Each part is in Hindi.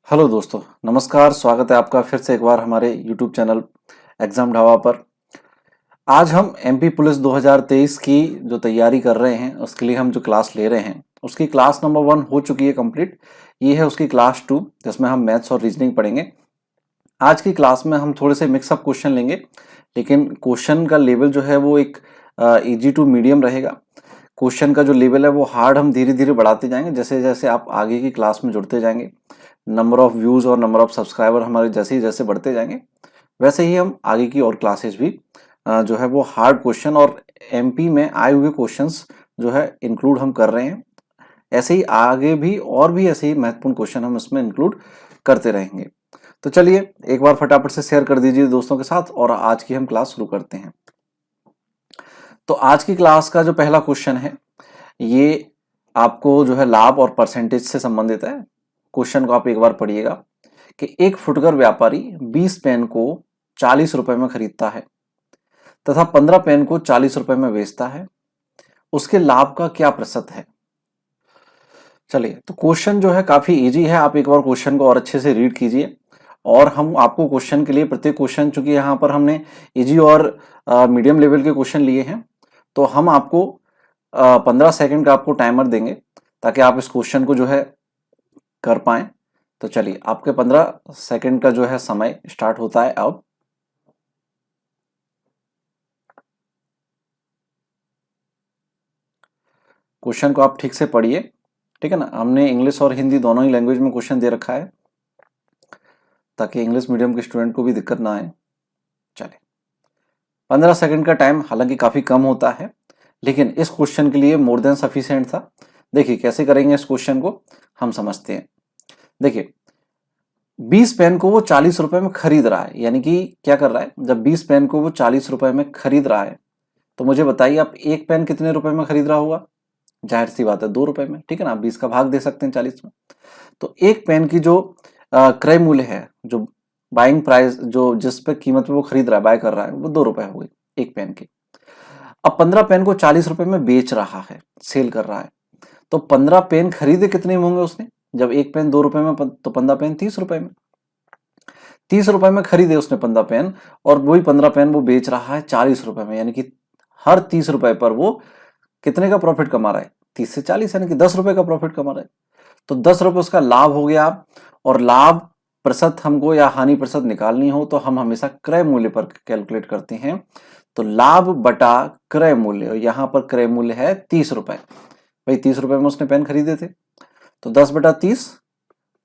हेलो दोस्तों, नमस्कार। स्वागत है आपका फिर से एक बार हमारे यूट्यूब चैनल एग्जाम ढाबा पर। आज हम एमपी पुलिस 2023 की जो तैयारी कर रहे हैं उसके लिए हम जो क्लास ले रहे हैं उसकी क्लास नंबर 1 हो चुकी है कंप्लीट। ये है उसकी क्लास 2 जिसमें हम मैथ्स और रीजनिंग पढ़ेंगे। आज की क्लास में हम थोड़े से मिक्सअप क्वेश्चन लेंगे, लेकिन क्वेश्चन का लेवल जो है वो एक इजी टू मीडियम रहेगा। क्वेश्चन का जो लेवल है वो हार्ड हम धीरे धीरे बढ़ाते जाएंगे जैसे जैसे आप आगे की क्लास में जुड़ते जाएंगे। नंबर ऑफ व्यूज और नंबर ऑफ सब्सक्राइबर हमारे जैसे ही जैसे बढ़ते जाएंगे वैसे ही हम आगे की और क्लासेस भी जो है वो हार्ड क्वेश्चन और एमपी में आए हुए क्वेश्चंस जो है इंक्लूड हम कर रहे हैं। ऐसे ही आगे भी और भी ऐसे ही महत्वपूर्ण क्वेश्चन हम इसमें इंक्लूड करते रहेंगे। तो चलिए एक बार फटाफट से शेयर कर दीजिए दोस्तों के साथ और आज की हम क्लास शुरू करते हैं। तो आज की क्लास का जो पहला क्वेश्चन है ये आपको जो है लाभ और परसेंटेज से संबंधित है। क्वेश्चन को आप एक बार पढ़िएगा कि एक फुटकर व्यापारी 20 पेन को 40 रुपए में खरीदता है तथा 15 पेन को 40 रुपए में बेचता है। उसके लाभ का क्या प्रतिशत है? चलिए, तो क्वेश्चन जो है काफी इजी है। आप एक बार क्वेश्चन को और अच्छे से रीड कीजिए और हम आपको क्वेश्चन के लिए प्रत्येक क्वेश्चन, चूंकि यहाँ पर हमने इजी और मीडियम लेवल के क्वेश्चन लिए हैं, तो हम आपको 15 सेकंड का आपको टाइमर देंगे ताकि आप इस क्वेश्चन को जो है कर पाए। तो चलिए, आपके 15 सेकंड का जो है समय स्टार्ट होता है अब। क्वेश्चन को आप ठीक से पढ़िए, ठीक है ना। हमने इंग्लिश और हिंदी दोनों ही लैंग्वेज में क्वेश्चन दे रखा है ताकि इंग्लिश मीडियम के स्टूडेंट को भी दिक्कत ना आए। चलिए, 15 सेकंड का टाइम हालांकि काफी कम होता है, लेकिन इस क्वेश्चन के लिए मोर देन सफिशिएंट था। देखिए कैसे करेंगे इस क्वेश्चन को, हम समझते हैं। देखिए, 20 पेन को वो 40 रुपए में खरीद रहा है, यानी कि क्या कर रहा है, जब 20 पेन को वो 40 रुपए में खरीद रहा है तो मुझे बताइए आप एक पेन कितने रुपए में खरीद रहा होगा? जाहिर सी बात है 2 रुपए में, ठीक है ना। आप 20 का भाग दे सकते हैं 40 में। तो एक पेन की जो क्रय मूल्य है, जो बाइंग प्राइस, जो जिस पे कीमत पे वो खरीद रहा है, बाय कर रहा है, वो 2 रुपए हो गई एक पेन की। अब 15 पेन को 40 रुपए में बेच रहा है, सेल कर रहा है। तो 15 पेन खरीदे कितने में होंगे उसने? जब एक पेन 2 रुपए में, तो 15 पेन 30 रुपए में। 30 रुपए में खरीदे उसने 15 पेन, और वही 15 पेन वो बेच रहा है 40 रुपए में, यानी कि हर 30 रुपए पर वो कितने का प्रॉफिट कमा रहा है? 30 से 40, यानी कि 10 रुपए का प्रॉफिट कमा रहा है। तो 10 रुपए उसका लाभ हो गया। और लाभ प्रतिशत हमको या हानि प्रतिशत निकालनी हो तो हम हमेशा क्रय मूल्य पर कैलकुलेट करते हैं। तो लाभ बटा क्रय मूल्य, और यहाँ पर क्रय मूल्य है 30 रुपए। भाई 30 रुपए में उसने पेन खरीदे थे, तो 10 बटा 30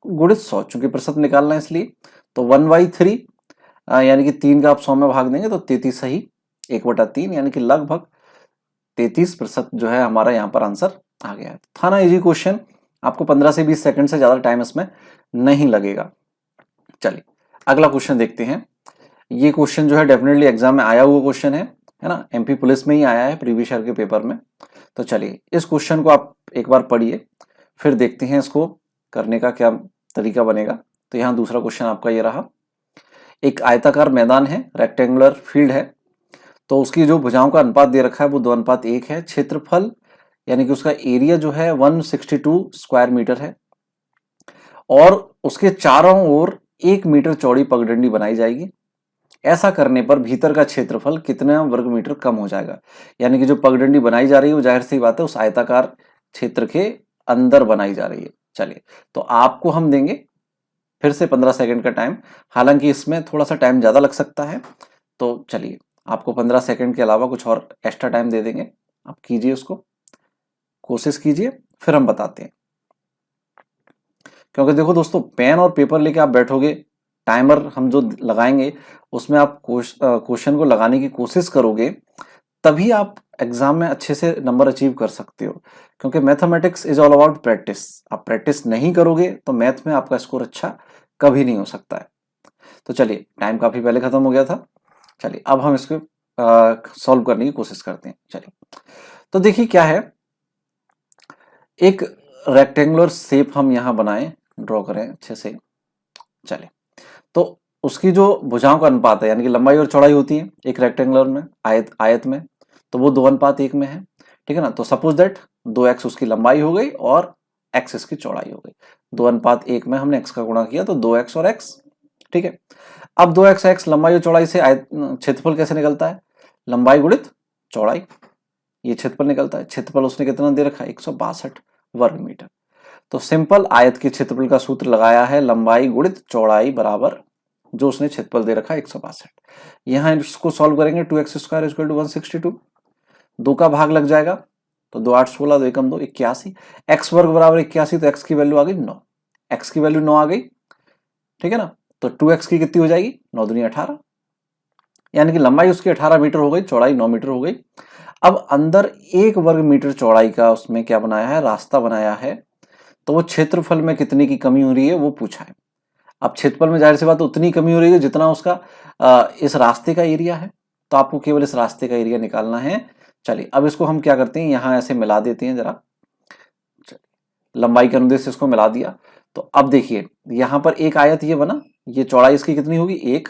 गुणित 100, चूंकि प्रतिशत निकालना है इसलिए। तो 1/3 यानी कि 3 का आप 100 में भाग देंगे तो 33 सही, 1/3 यानी कि लगभग 33% जो है हमारा यहाँ पर आंसर आ गया है। था ना इजी क्वेश्चन? आपको 15 से 20 सेकंड से ज्यादा टाइम इसमें नहीं लगेगा। चलिए अगला क्वेश्चन देखते हैं। ये क्वेश्चन जो है डेफिनेटली एग्जाम में आया हुआ क्वेश्चन है ना। एमपी पुलिस में ही आया है प्रीवियस ईयर के पेपर में। तो चलिए इस क्वेश्चन को आप एक बार पढ़िए, फिर देखते हैं इसको करने का क्या तरीका बनेगा। तो यहाँ दूसरा क्वेश्चन आपका ये रहा। एक आयताकार मैदान है, रेक्टेंगुलर फील्ड है, तो उसकी जो भुजाओं का अनुपात दे रखा है वो 2:1 है। क्षेत्रफल यानी कि उसका एरिया जो है 162 स्क्वायर मीटर है, और उसके चारों ओर 1 मीटर चौड़ी पगडंडी बनाई जाएगी। ऐसा करने पर भीतर का क्षेत्रफल कितना वर्ग मीटर कम हो जाएगा? यानी कि जो पगडंडी बनाई जा रही है वो जाहिर सी बात है उस आयताकार क्षेत्र के अंदर बनाई जा रही है। चलिए, तो आपको हम देंगे फिर से 15 सेकंड का टाइम। हालांकि इसमें थोड़ा सा टाइम ज्यादा लग सकता है, तो चलिए आपको 15 सेकंड के अलावा कुछ और एक्स्ट्रा टाइम दे देंगे। आप कीजिए, उसको कोशिश कीजिए, फिर हम बताते हैं। क्योंकि देखो दोस्तों, पेन और पेपर लेके आप बैठोगे, टाइमर हम जो लगाएंगे उसमें आप क्वेश्चन को लगाने की कोशिश करोगे, तभी आप एग्जाम में अच्छे से नंबर अचीव कर सकते हो। क्योंकि mathematics is all about practice. आप प्रैक्टिस नहीं करोगे तो मैथ में आपका स्कोर अच्छा कभी नहीं हो सकता है। तो चलिए, टाइम काफी पहले खत्म हो गया था। चलिए अब हम इसको सॉल्व करने की कोशिश करते हैं। चलिए, तो देखिए क्या है, एक रेक्टेंगुलर शेप हम यहाँ बनाएं, ड्रॉ करें अच्छे से। चलिए, तो उसकी जो भुजाओं का अनुपात है, यानी कि लंबाई और चौड़ाई होती है एक रेक्टेंगुलर में, आयत में, तो वो 2:1 में है, ठीक है ना। तो सपोज दैट 2x उसकी लंबाई हो गई और x इसकी चौड़ाई हो गई। 2:1 में हमने x का गुणा किया तो 2x और x, ठीक है। अब 2x लंबाई और चौड़ाई से क्षेत्रफल कैसे निकलता है, लंबाई गुणित चौड़ाई, ये क्षेत्रफल निकलता है। क्षेत्रफल उसने कितना दे रखा है, 162 वर्ग मीटर। तो सिंपल आयत के क्षेत्रफल का सूत्र लगाया है, लंबाई गुणित चौड़ाई बराबर जो उसने क्षेत्रफल दे रखा है 162। यहां इसको सॉल्व करेंगे, 2x² = 162, 2 का भाग लग जाएगा तो 2 8 16, 2 एकम 2 81, x वर्ग बराबर 81, तो x की वैल्यू आ गई 9, x की वैल्यू 9 आ गई, ठीक है ना। तो 2x की कितनी हो जाएगी, 9 दूनी 18, यानी कि लंबाई उसकी 18 मीटर हो गई, चौड़ाई 9 मीटर हो गई। अब अंदर 1 वर्ग मीटर चौड़ाई का उसमें क्या बनाया है, रास्ता बनाया है, तो वो क्षेत्रफल में कितनी की कमी हो रही है वो पूछा है। अब क्षेत्रफल में जाहिर सी बात उतनी कमी हो रही है जितना उसका इस रास्ते का एरिया है, तो आपको केवल इस रास्ते का एरिया निकालना है। चलिए अब इसको हम क्या करते हैं, यहां ऐसे मिला देते हैं जरा, लंबाई के अनुदेश से इसको मिला दिया। तो अब देखिए यहां पर एक आयत ये बना, ये चौड़ाई इसकी कितनी होगी 1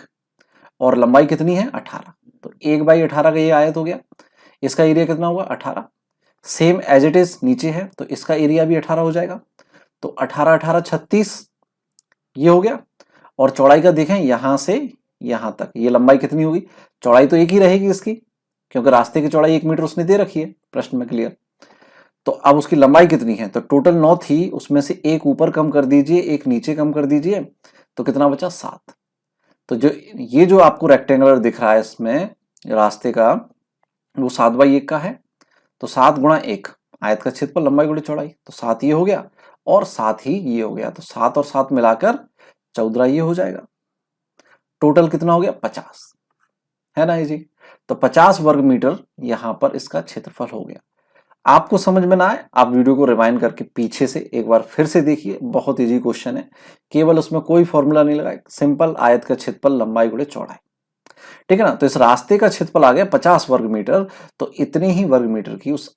और लंबाई कितनी है 18, तो 1/18 का ये आयत हो गया, इसका एरिया कितना हुआ 18। सेम एज इट इज नीचे है तो इसका एरिया भी 18 हो जाएगा, तो 18 18 36 ये हो गया। और चौड़ाई का देखें यहां से यहां तक ये लंबाई कितनी होगी, चौड़ाई तो एक ही रहेगी इसकी, क्योंकि रास्ते की चौड़ाई 1 मीटर उसने दे रखी है प्रश्न में, क्लियर। तो अब उसकी लंबाई कितनी है, तो टोटल 9 थी, उसमें से एक ऊपर कम कर दीजिए, एक नीचे कम कर दीजिए, तो कितना बचा 7। तो ये जो आपको रेक्टेंगुलर दिख रहा है इसमें रास्ते का, वो 7/1 का है, तो 7 गुणा 1 आयत का क्षेत्रफल लंबाई गुणित चौड़ाई, तो 7 ये हो गया और 7 ही ये हो गया, तो 7 और 7 मिलाकर 14 ये हो जाएगा। टोटल कितना हो गया 50, है ना जी। तो 50 वर्ग मीटर यहां पर इसका क्षेत्रफल हो गया। आपको समझ में ना आए, आप वीडियो को रिवाइंड करके पीछे से एक बार फिर से देखिए, बहुत इजी क्वेश्चन है, केवल उसमें कोई फॉर्मूला नहीं लगाए, सिंपल आयत का क्षेत्रफल लंबाई गुणित चौड़ाई, ठीक है ना। तो इस रास्ते का क्षेत्रफल आ गया 50 वर्ग मीटर, तो इतने ही वर्ग मीटर की उस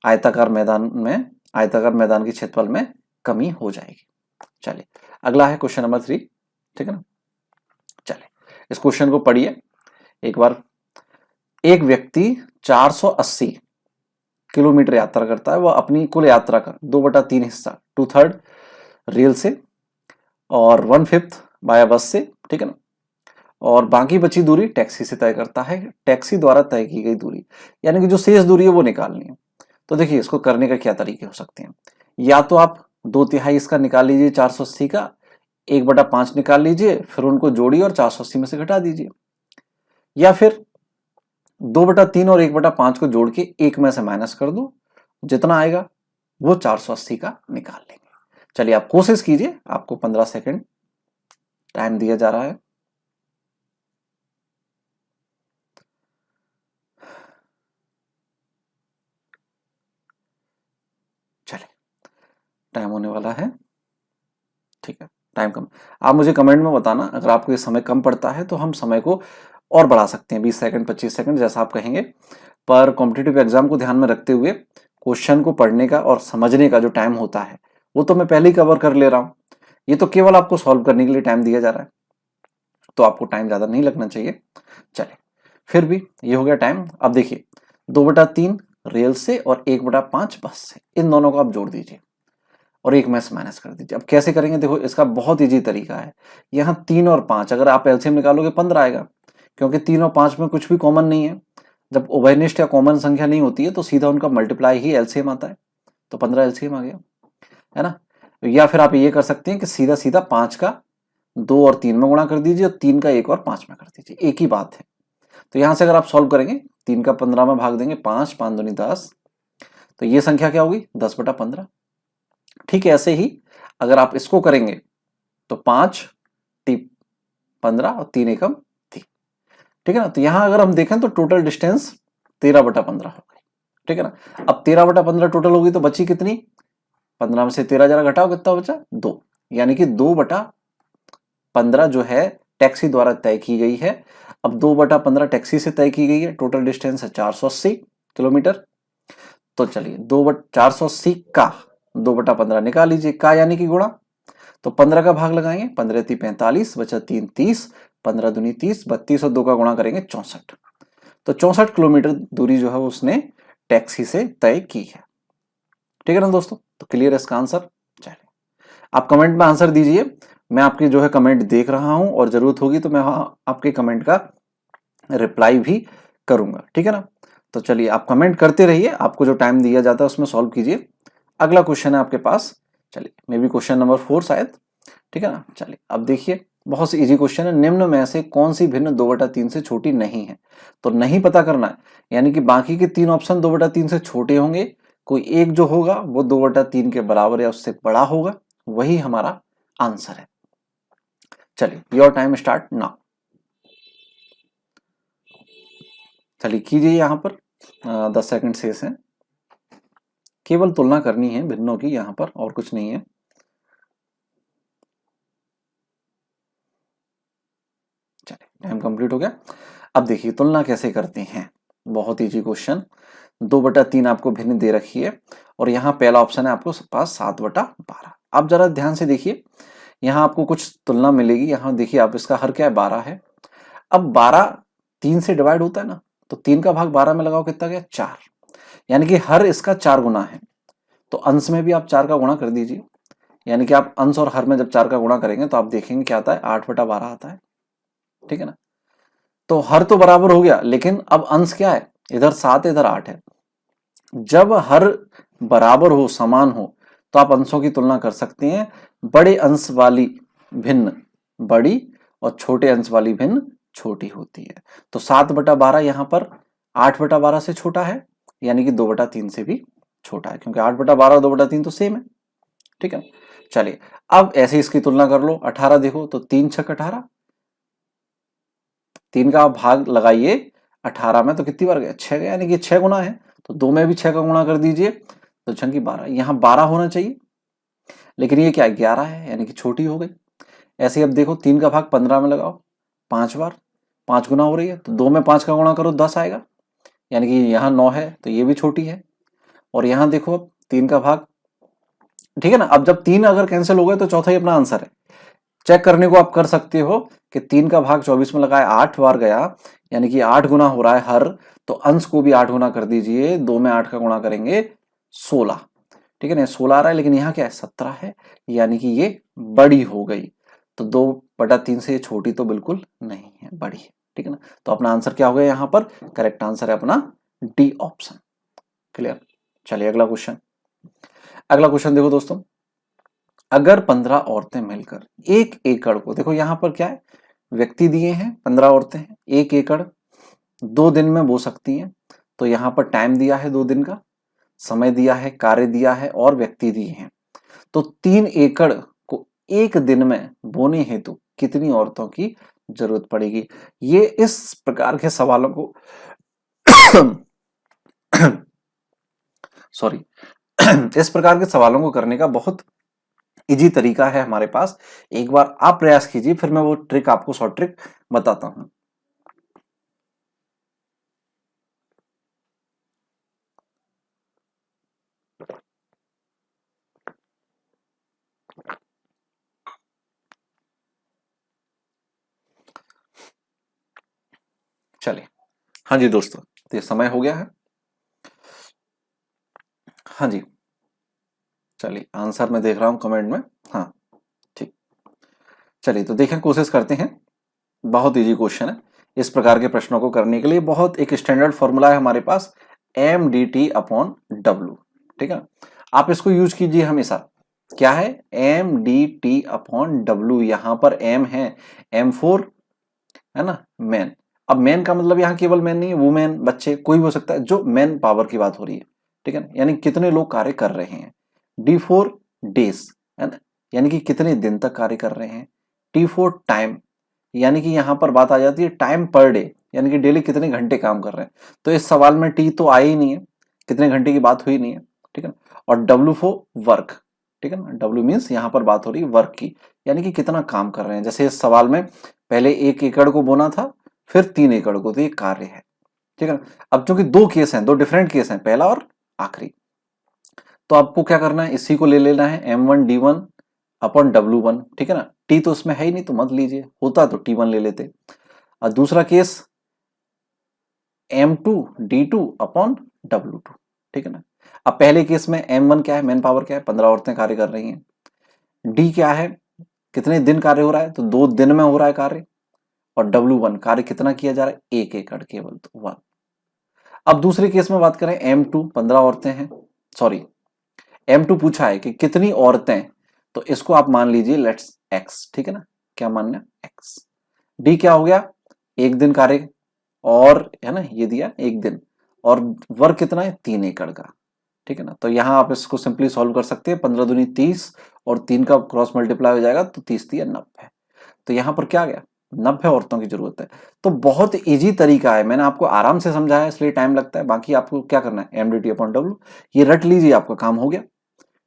आयताकार मैदान के क्षेत्रफल में कमी हो जाएगी। चलिए अगला है क्वेश्चन नंबर 3, ठीक है ना। चलिए इस क्वेश्चन को पढ़िए एक बार। एक व्यक्ति 480 किलोमीटर यात्रा करता है, वह अपनी कुल यात्रा का 2/3 हिस्सा 2/3 रेल से और 1/5 बाया बस से, ठीक है ना, और बाकी बची दूरी टैक्सी से तय करता है। टैक्सी द्वारा तय की गई दूरी, यानी कि जो शेष दूरी है वो निकालनी है। तो देखिए इसको करने का क्या तरीके हो सकते हैं, या तो आप 2/3 इसका निकाल लीजिए 480 का, 1/5 निकाल लीजिए, फिर उनको जोड़िए और 480 में से घटा दीजिए, या फिर 2/3 और 1/5 को जोड़ के 1 में से माइनस कर दो, जितना आएगा वो 480 का निकाल लेंगे। चलिए आप कोशिश कीजिए, आपको 15 सेकंड टाइम दिया जा रहा है। चलिए टाइम होने वाला है, ठीक है, टाइम कम। आप मुझे कमेंट में बताना अगर आपको ये समय कम पड़ता है तो हम समय को और बढ़ा सकते हैं, 20 सेकंड 25 सेकंड जैसा आप कहेंगे। पर कॉम्पिटिटिव एग्जाम को ध्यान में रखते हुए क्वेश्चन को पढ़ने का और समझने का जो टाइम होता है वो तो मैं पहले ही कवर कर ले रहा हूं, ये तो केवल आपको सॉल्व करने के लिए टाइम दिया जा रहा है, तो आपको टाइम ज्यादा नहीं लगना चाहिए। चलिए फिर भी ये हो गया टाइम। अब देखिए 2/3 रेल से और 1/5 बस से, इन दोनों को आप जोड़ दीजिए और 1 में से माइनस कर दीजिए। अब कैसे करेंगे, देखो इसका बहुत इजी तरीका है। यहाँ 3 और 5 अगर आप एलसीएम निकालोगे 15 आएगा, क्योंकि 3 और 5 में कुछ भी कॉमन नहीं है। जब उभयनिष्ठ या कॉमन संख्या नहीं होती है तो सीधा उनका मल्टीप्लाई ही एलसीएम आता है, तो 15 एलसीएम आ गया, है ना। या फिर आप ये कर सकते हैं कि सीधा सीधा 5 का 2 और 3 में गुणा कर दीजिए और 3 का 1 और 5 में कर दीजिए, एक ही बात है। तो यहां से अगर आप सॉल्व करेंगे 3 का 15 में भाग देंगे 5, 5 दूनी 10, तो ये संख्या क्या होगी 10/15। ठीक है, ऐसे ही अगर आप इसको करेंगे तो 5 टी 15 और 3 एकम 3, ठीक है ना। तो यहां अगर हम देखें तो टोटल डिस्टेंस 13/15 हो गई, ठीक है ना। अब 13/15 टोटल होगी तो बची कितनी, 15 में से 13 जरा घटाओ, कितना बचा 2, यानी कि 2/15 जो है टैक्सी द्वारा तय की गई है। अब 2/15 टैक्सी से तय की गई है, टोटल डिस्टेंस है 480 किलोमीटर। तो चलिए 480 का 2/15 निकाल लीजिए, का यानी कि गुणा, तो 15 का भाग लगाएंगे, 15 × 3 = 45, बचा 3 30, 15 दूनी 30, 32 और 2 का गुणा करेंगे 64। तो 64 किलोमीटर दूरी जो है उसने टैक्सी से तय की है, ठीक है ना दोस्तों। तो क्लियर है इसका आंसर। चलिए आप कमेंट में आंसर दीजिए, मैं आपके जो है कमेंट देख रहा हूं और जरूरत होगी तो मैं आपके कमेंट का रिप्लाई भी करूंगा, ठीक है ना। तो चलिए आप कमेंट करते रहिए, आपको जो टाइम दिया जाता है उसमें सॉल्व कीजिए। अगला क्वेश्चन है आपके पास, चलिए मे बी क्वेश्चन नंबर 4 शायद, ठीक है ना। चलिए अब देखिए, बहुत सी इजी क्वेश्चन है। निम्न में से कौन सी भिन्न 2/3 से छोटी नहीं है? तो नहीं पता करना है, यानी कि बाकी के 3 ऑप्शन 2/3 से छोटे होंगे, कोई एक जो होगा वो 2/3 के बराबर या उससे बड़ा होगा, वही हमारा आंसर है। चलिए योर टाइम स्टार्ट नाउ। चलिए कीजिए, यहां पर 10 सेकंड शेष हैं, केवल तुलना करनी है भिन्नों की यहां पर, और कुछ नहीं है। चलिए टाइम कंप्लीट हो गया। अब देखिए तुलना कैसे करते हैं, बहुत इजी क्वेश्चन। 2/3 आपको भिन्न दे रखी है और यहाँ पहला ऑप्शन है आपको पास 7/12। अब जरा ध्यान से देखिए, यहाँ आपको कुछ तुलना मिलेगी। यहाँ देखिए आप, इसका हर क्या है, 12 है। अब 12 3 से डिवाइड होता है ना, तो 3 का भाग 12 में लगाओ, कितना गया, 4। यानी कि हर इसका 4 गुना है, तो अंश में भी आप 4 का गुणा कर दीजिए। यानी कि आप अंश और हर में जब 4 का गुणा करेंगे तो आप देखेंगे क्या आता है, 8/12 आता है, ठीक है ना। तो हर तो बराबर हो गया, लेकिन अब अंश क्या है, इधर 7 है इधर 8 है। जब हर बराबर हो, समान हो, तो आप अंशों की तुलना कर सकते हैं। बड़े अंश वाली भिन्न बड़ी और छोटे अंश वाली भिन्न छोटी होती है। तो 7/12 यहां पर 8/12 से छोटा है, यानी कि 2/3 से भी छोटा है, क्योंकि 8/12 और 2/3 तो सेम है, ठीक है। चलिए अब ऐसे इसकी तुलना कर लो। 18 देखो तो 3 छक 18, 3 का भाग लगाइए 18 में तो कितनी बार गया, 6 गया, यानी कि 6 गुना है। तो 2 में भी 6 का गुणा कर दीजिए, तो छंकी 12। यहाँ 12 होना चाहिए, लेकिन ये क्या 11 है, यानी कि छोटी हो गई। ऐसे ही अब देखो 3 का भाग 15 में लगाओ 5 बार, 5 गुना हो रही है, तो 2 में 5 का गुणा करो 10 आएगा, यानी कि यहाँ 9 है, तो ये भी छोटी है। और यहाँ देखो अब 3 का भाग, ठीक है ना। अब जब 3 अगर कैंसिल हो गए तो चौथा ही अपना आंसर है। चेक करने को आप कर सकते हो कि 3 का भाग 24 में लगाए 8 बार गया, यानी कि 8 गुना हो रहा है हर, तो अंश को भी 8 गुना कर दीजिए। 2 में 8 का गुणा करेंगे 16, ठीक है ना। 16 आ रहा है, लेकिन यहाँ क्या है, 17 है, यानी कि ये बड़ी हो गई। तो 2/3 से ये छोटी तो बिल्कुल नहीं है, बड़ी है, ठीक है ना। तो अपना आंसर क्या हो गया, यहाँ पर करेक्ट आंसर है अपना डी ऑप्शन। क्लियर। चलिए अगला क्वेश्चन। अगला क्वेश्चन देखो दोस्तों, अगर 15 औरतें मिलकर 1 एकड़ को, देखो यहां पर क्या है, व्यक्ति दिए हैं, 15 औरतें हैं, 1 एकड़ 2 दिन में बो सकती हैं। तो यहां पर टाइम दिया है 2 दिन का, समय दिया है, कार्य दिया है और व्यक्ति दिए हैं। तो 3 एकड़ को 1 दिन में बोने हेतु कितनी औरतों की जरूरत पड़ेगी? ये इस प्रकार के सवालों को सॉरी इस प्रकार के सवालों को करने का बहुत इजी तरीका है हमारे पास। एक बार आप प्रयास कीजिए, फिर मैं वो ट्रिक आपको, शॉर्ट ट्रिक बताता हूं। चलिए, हाँ जी दोस्तों, तो ये समय हो गया है। हाँ जी, चलिए आंसर मैं देख रहा हूं कमेंट में। हाँ ठीक, चलिए तो देखें, कोशिश करते हैं। बहुत इजी क्वेश्चन है। इस प्रकार के प्रश्नों को करने के लिए बहुत एक स्टैंडर्ड फॉर्मूला है हमारे पास, mdt/w, ठीक है। आप इसको यूज कीजिए हमेशा। क्या है, mdt/w। यहां पर m है, m4 है ना, मैन। अब मैन का मतलब यहाँ केवल मैन नहीं है, वुमेन, बच्चे, कोई भी हो सकता है, जो मैन पावर की बात हो रही है, ठीक है ना, यानी कितने लोग कार्य कर रहे हैं। D4 डेज, है ना, यानी कि कितने दिन तक कार्य कर रहे हैं। T4 टाइम, यानी कि यहां पर बात आ जाती है टाइम पर डे, यानी कि डेली कितने घंटे काम कर रहे हैं। तो इस सवाल में टी तो आया ही नहीं है, कितने घंटे की बात हुई नहीं है, ठीक है ना। और W4 वर्क, ठीक है ना, W मीन्स यहां पर बात हो रही है वर्क की, यानी कि कितना काम कर रहे हैं। जैसे इस सवाल में पहले 1 एकड़ को बोना था, फिर 3 एकड़ को, तो ये कार्य है, ठीक है ना। अब चूंकि 2 केस हैं, 2 डिफरेंट केस हैं, पहला और आखिरी, तो आपको क्या करना है, इसी को ले लेना है, M1D1/W1, ठीक है ना। टी तो इसमें है ही नहीं, तो मत लीजिए, होता तो T1 ले लेते। और दूसरा केस M2D2/W2, ठीक है ना। अब पहले केस में M1 क्या है, मैन पावर क्या है, 15 औरतें कार्य कर रही हैं। डी क्या है, कितने दिन कार्य हो रहा है, तो 2 दिन में हो रहा है कार्य। और W1 कार्य कितना किया जा रहा है, 1 एकड़ केवल, तो 1। अब दूसरे केस में बात करें, M2 15 औरतें हैं, सॉरी M2 पूछा है कि कितनी औरतें, तो इसको आप मान लीजिए लेट्स x, ठीक है ना, क्या मानना x। डी क्या हो गया, 1 दिन कार्य, और है ना ये दिया 1 दिन, और वर्ग कितना है 3 एकड़ का, ठीक है ना। तो यहां आप इसको सिंपली सॉल्व कर सकते हैं, 15 दूनी 30 और 3 का क्रॉस मल्टीप्लाई हो जाएगा, तो 30 3 90। तो यहां पर क्या आ गया, 90 औरतों की जरूरत है। तो बहुत इजी तरीका है, मैंने आपको आराम से समझाया इसलिए टाइम लगता है, बाकी आपको क्या करना है, MDT/W, ये रट लीजिए, आपका काम हो गया,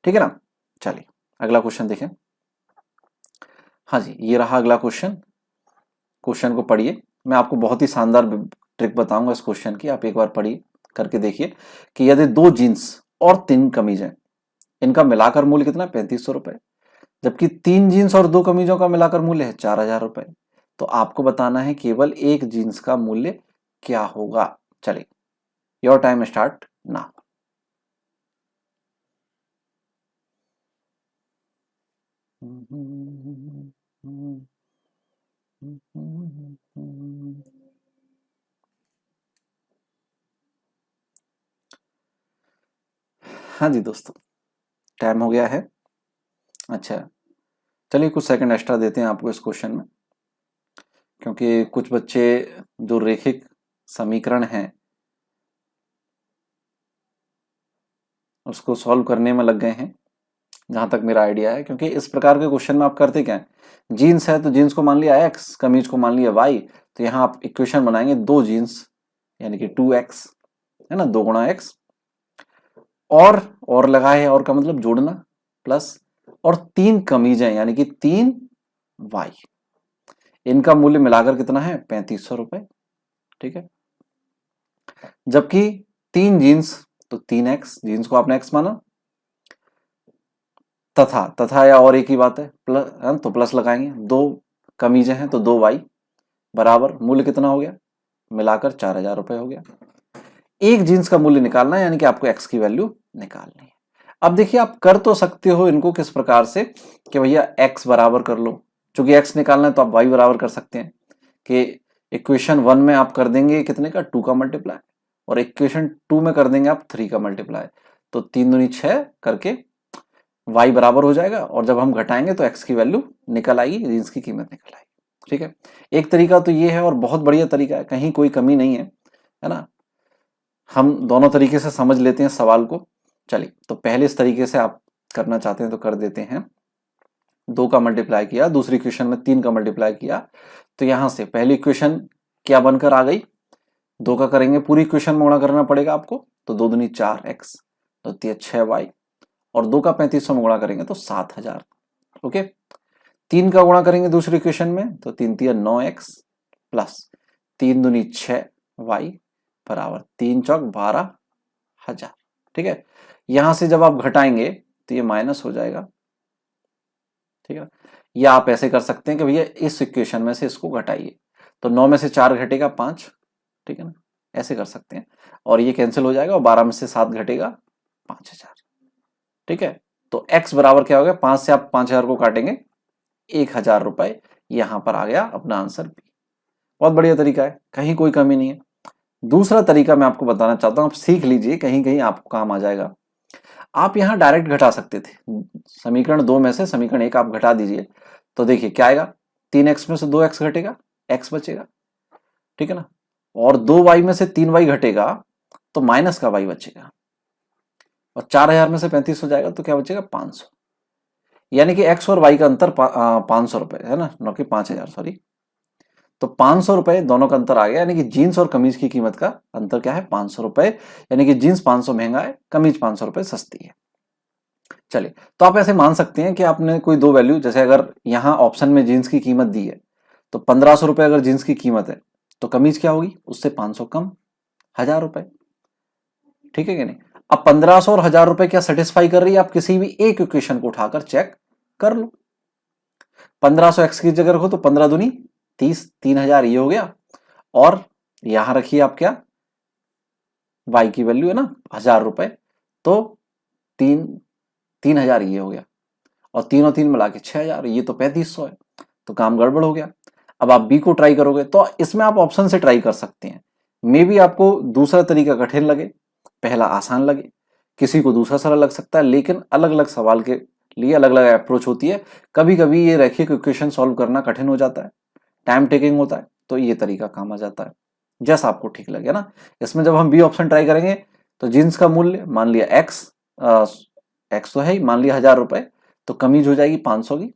ठीक है ना। चलिए अगला क्वेश्चन देखें। हाँ जी, ये रहा अगला क्वेश्चन। क्वेश्चन को पढ़िए, मैं आपको बहुत ही शानदार ट्रिक बताऊंगा इस क्वेश्चन की, आप एक बार पढ़िए, करके देखिए कि यदि 2 जीन्स और 3 कमीज है, इनका मिलाकर मूल्य कितना है, 3500 रुपए, जबकि 3 जीन्स और 2 कमीजों का मिलाकर मूल्य है 4000 रुपए। तो आपको बताना है केवल एक जीन्स का मूल्य क्या होगा। चलिए, योर टाइम स्टार्ट नाउ। हाँ जी दोस्तों, टाइम हो गया है। अच्छा, चलिए कुछ सेकंड एक्स्ट्रा देते हैं आपको इस क्वेश्चन में, क्योंकि कुछ बच्चे जो रेखिक समीकरण हैं उसको सॉल्व करने में लग गए हैं, जहां तक मेरा आइडिया है। क्योंकि इस प्रकार के क्वेश्चन में आप करते क्या है, जीन्स है तो जीन्स को मान लिया x, कमीज को मान लिया y, तो यहाँ आप इक्वेशन बनाएंगे 2 जीन्स यानी कि 2x, है ना, 2 गुणा x, और लगाए, और का मतलब जोड़ना, प्लस, और 3 कमीजें यानी कि 3y, इनका मूल्य मिलाकर कितना है, 3500 रुपए, ठीक है। जबकि 3 जीन्स तो 3x, जीन्स को आपने x माना, तथा या और एक ही बात है, प्लस है तो प्लस लगाएंगे, 2 कमीजें हैं तो 2y, बराबर मूल्य कितना हो गया, मिलाकर 4000 रुपए हो गया। एक जीन्स का मूल्य निकालना है, यानी कि आपको x की वैल्यू निकालनी है। अब देखिए, आप कर तो सकते हो इनको किस प्रकार से, कि भैया x बराबर कर लो, चूंकि x निकालना है तो आप y बराबर कर सकते हैं, कि इक्वेशन 1 में आप कर देंगे कितने का, 2 का मल्टीप्लाई, और इक्वेशन 2 में कर देंगे आप 3 का मल्टीप्लाई, तो 3 दूनी 6 करके y बराबर हो जाएगा, और जब हम घटाएंगे तो x की वैल्यू निकल आएगी, जीन्स की कीमत निकल आएगी, ठीक है। एक तरीका तो ये है, और बहुत बढ़िया तरीका है, कहीं कोई कमी नहीं है ना। हम दोनों तरीके से समझ लेते हैं सवाल को। चलिए, तो पहले इस तरीके से आप करना चाहते हैं तो कर देते हैं, 2 का मल्टीप्लाई किया, दूसरी इक्वेशन में 3 का मल्टीप्लाई किया, तो यहां से पहली इक्वेशन क्या बनकर आ गई, 2 का करेंगे पूरी इक्वेशन में गुणा करना पड़ेगा आपको, तो 2 दूनी 4x, तो 6y, और 2 का 3500 में गुणा करेंगे तो 7000, ओके। 3 का गुणा करेंगे दूसरी इक्वेशन में, तो 3 3 9x, प्लस 3 दूनी 6y, बराबर 3 चौक 12000, ठीक है। यहां से जब आप घटाएंगे तो ये माइनस हो जाएगा, ठीक है। या आप ऐसे कर सकते हैं कि भैया इस इक्वेशन में से इसको घटाइए, तो 9 में से 4 घटेगा 5, ठीक है ना, ऐसे कर सकते हैं, और ये कैंसिल हो जाएगा, और 12 में से 7 घटेगा 5000, ठीक है। तो x बराबर क्या हो गया, 5 से आप 5000 को काटेंगे 1000 रुपए, यहां पर आ गया अपना आंसर बी। बहुत बढ़िया तरीका है, कहीं कोई कमी नहीं है। दूसरा तरीका मैं आपको बताना चाहता हूं, आप सीख लीजिए, कहीं कहीं आपको काम आ जाएगा। आप यहां डायरेक्ट घटा सकते थे, समीकरण 2 में से समीकरण 1 आप घटा दीजिए, तो देखिए क्या आएगा, 3x में से 2x घटेगा, x बचेगा, ठीक है ना, और 2y में से 3y घटेगा, तो माइनस का y बचेगा, और 4000 में से 35 हो जाएगा, तो क्या बचेगा 500, यानी कि x और y का अंतर 500 रुपए है ना, न कि 5000, सॉरी। तो 500 रुपए दोनों का अंतर आ गया, यानी कि जीन्स और कमीज की कीमत का अंतर क्या है, 500 रुपए, यानी कि जीन्स 500 महंगा है, कमीज 500 रुपए सस्ती है। चलिए, तो आप ऐसे मान सकते हैं कि आपने कोई 2 वैल्यू, जैसे अगर यहाँ ऑप्शन में जीन्स की कीमत दी है, तो 1500 रुपए अगर जीन्स की कीमत है, तो कमीज क्या होगी, उससे 500 कम, 1000 रुपए, ठीक है कि नहीं। अब 1500 और 1000 रुपए क्या सेटिस्फाई कर रही है, आप किसी भी एक इक्वेशन को उठाकर चेक कर लो। 1500 एक्स की जगह रखो तो 15 दूनी 30, 3000 ये हो गया, और यहां रखिए आप क्या, वाई की वैल्यू है ना 1000 रुपए, तो 3000 ये हो गया, और 3 मिला के 6,000, ये तो 3500 है, तो काम गड़बड़ हो गया। अब आप बी को ट्राई करोगे तो इसमें आप ऑप्शन से ट्राई कर सकते हैं। मे बी आपको दूसरा तरीका कठिन लगे, पहला आसान लगे, किसी को दूसरा सरल लग सकता है, लेकिन अलग अलग सवाल के लिए अलग अलग अप्रोच होती है। कभी कभी ये रैखिक इक्वेशन सॉल्व करना कठिन हो जाता है, टाइम टेकिंग होता है, तो ये तरीका काम आ जाता है, जैसा आपको ठीक लगे ना। इसमें जब हम बी ऑप्शन ट्राई करेंगे तो जींस का मूल्य मान लिया एक्स तो है ही, मान लिया 1000 रुपए, तो कमीज हो जाएगी 500 की।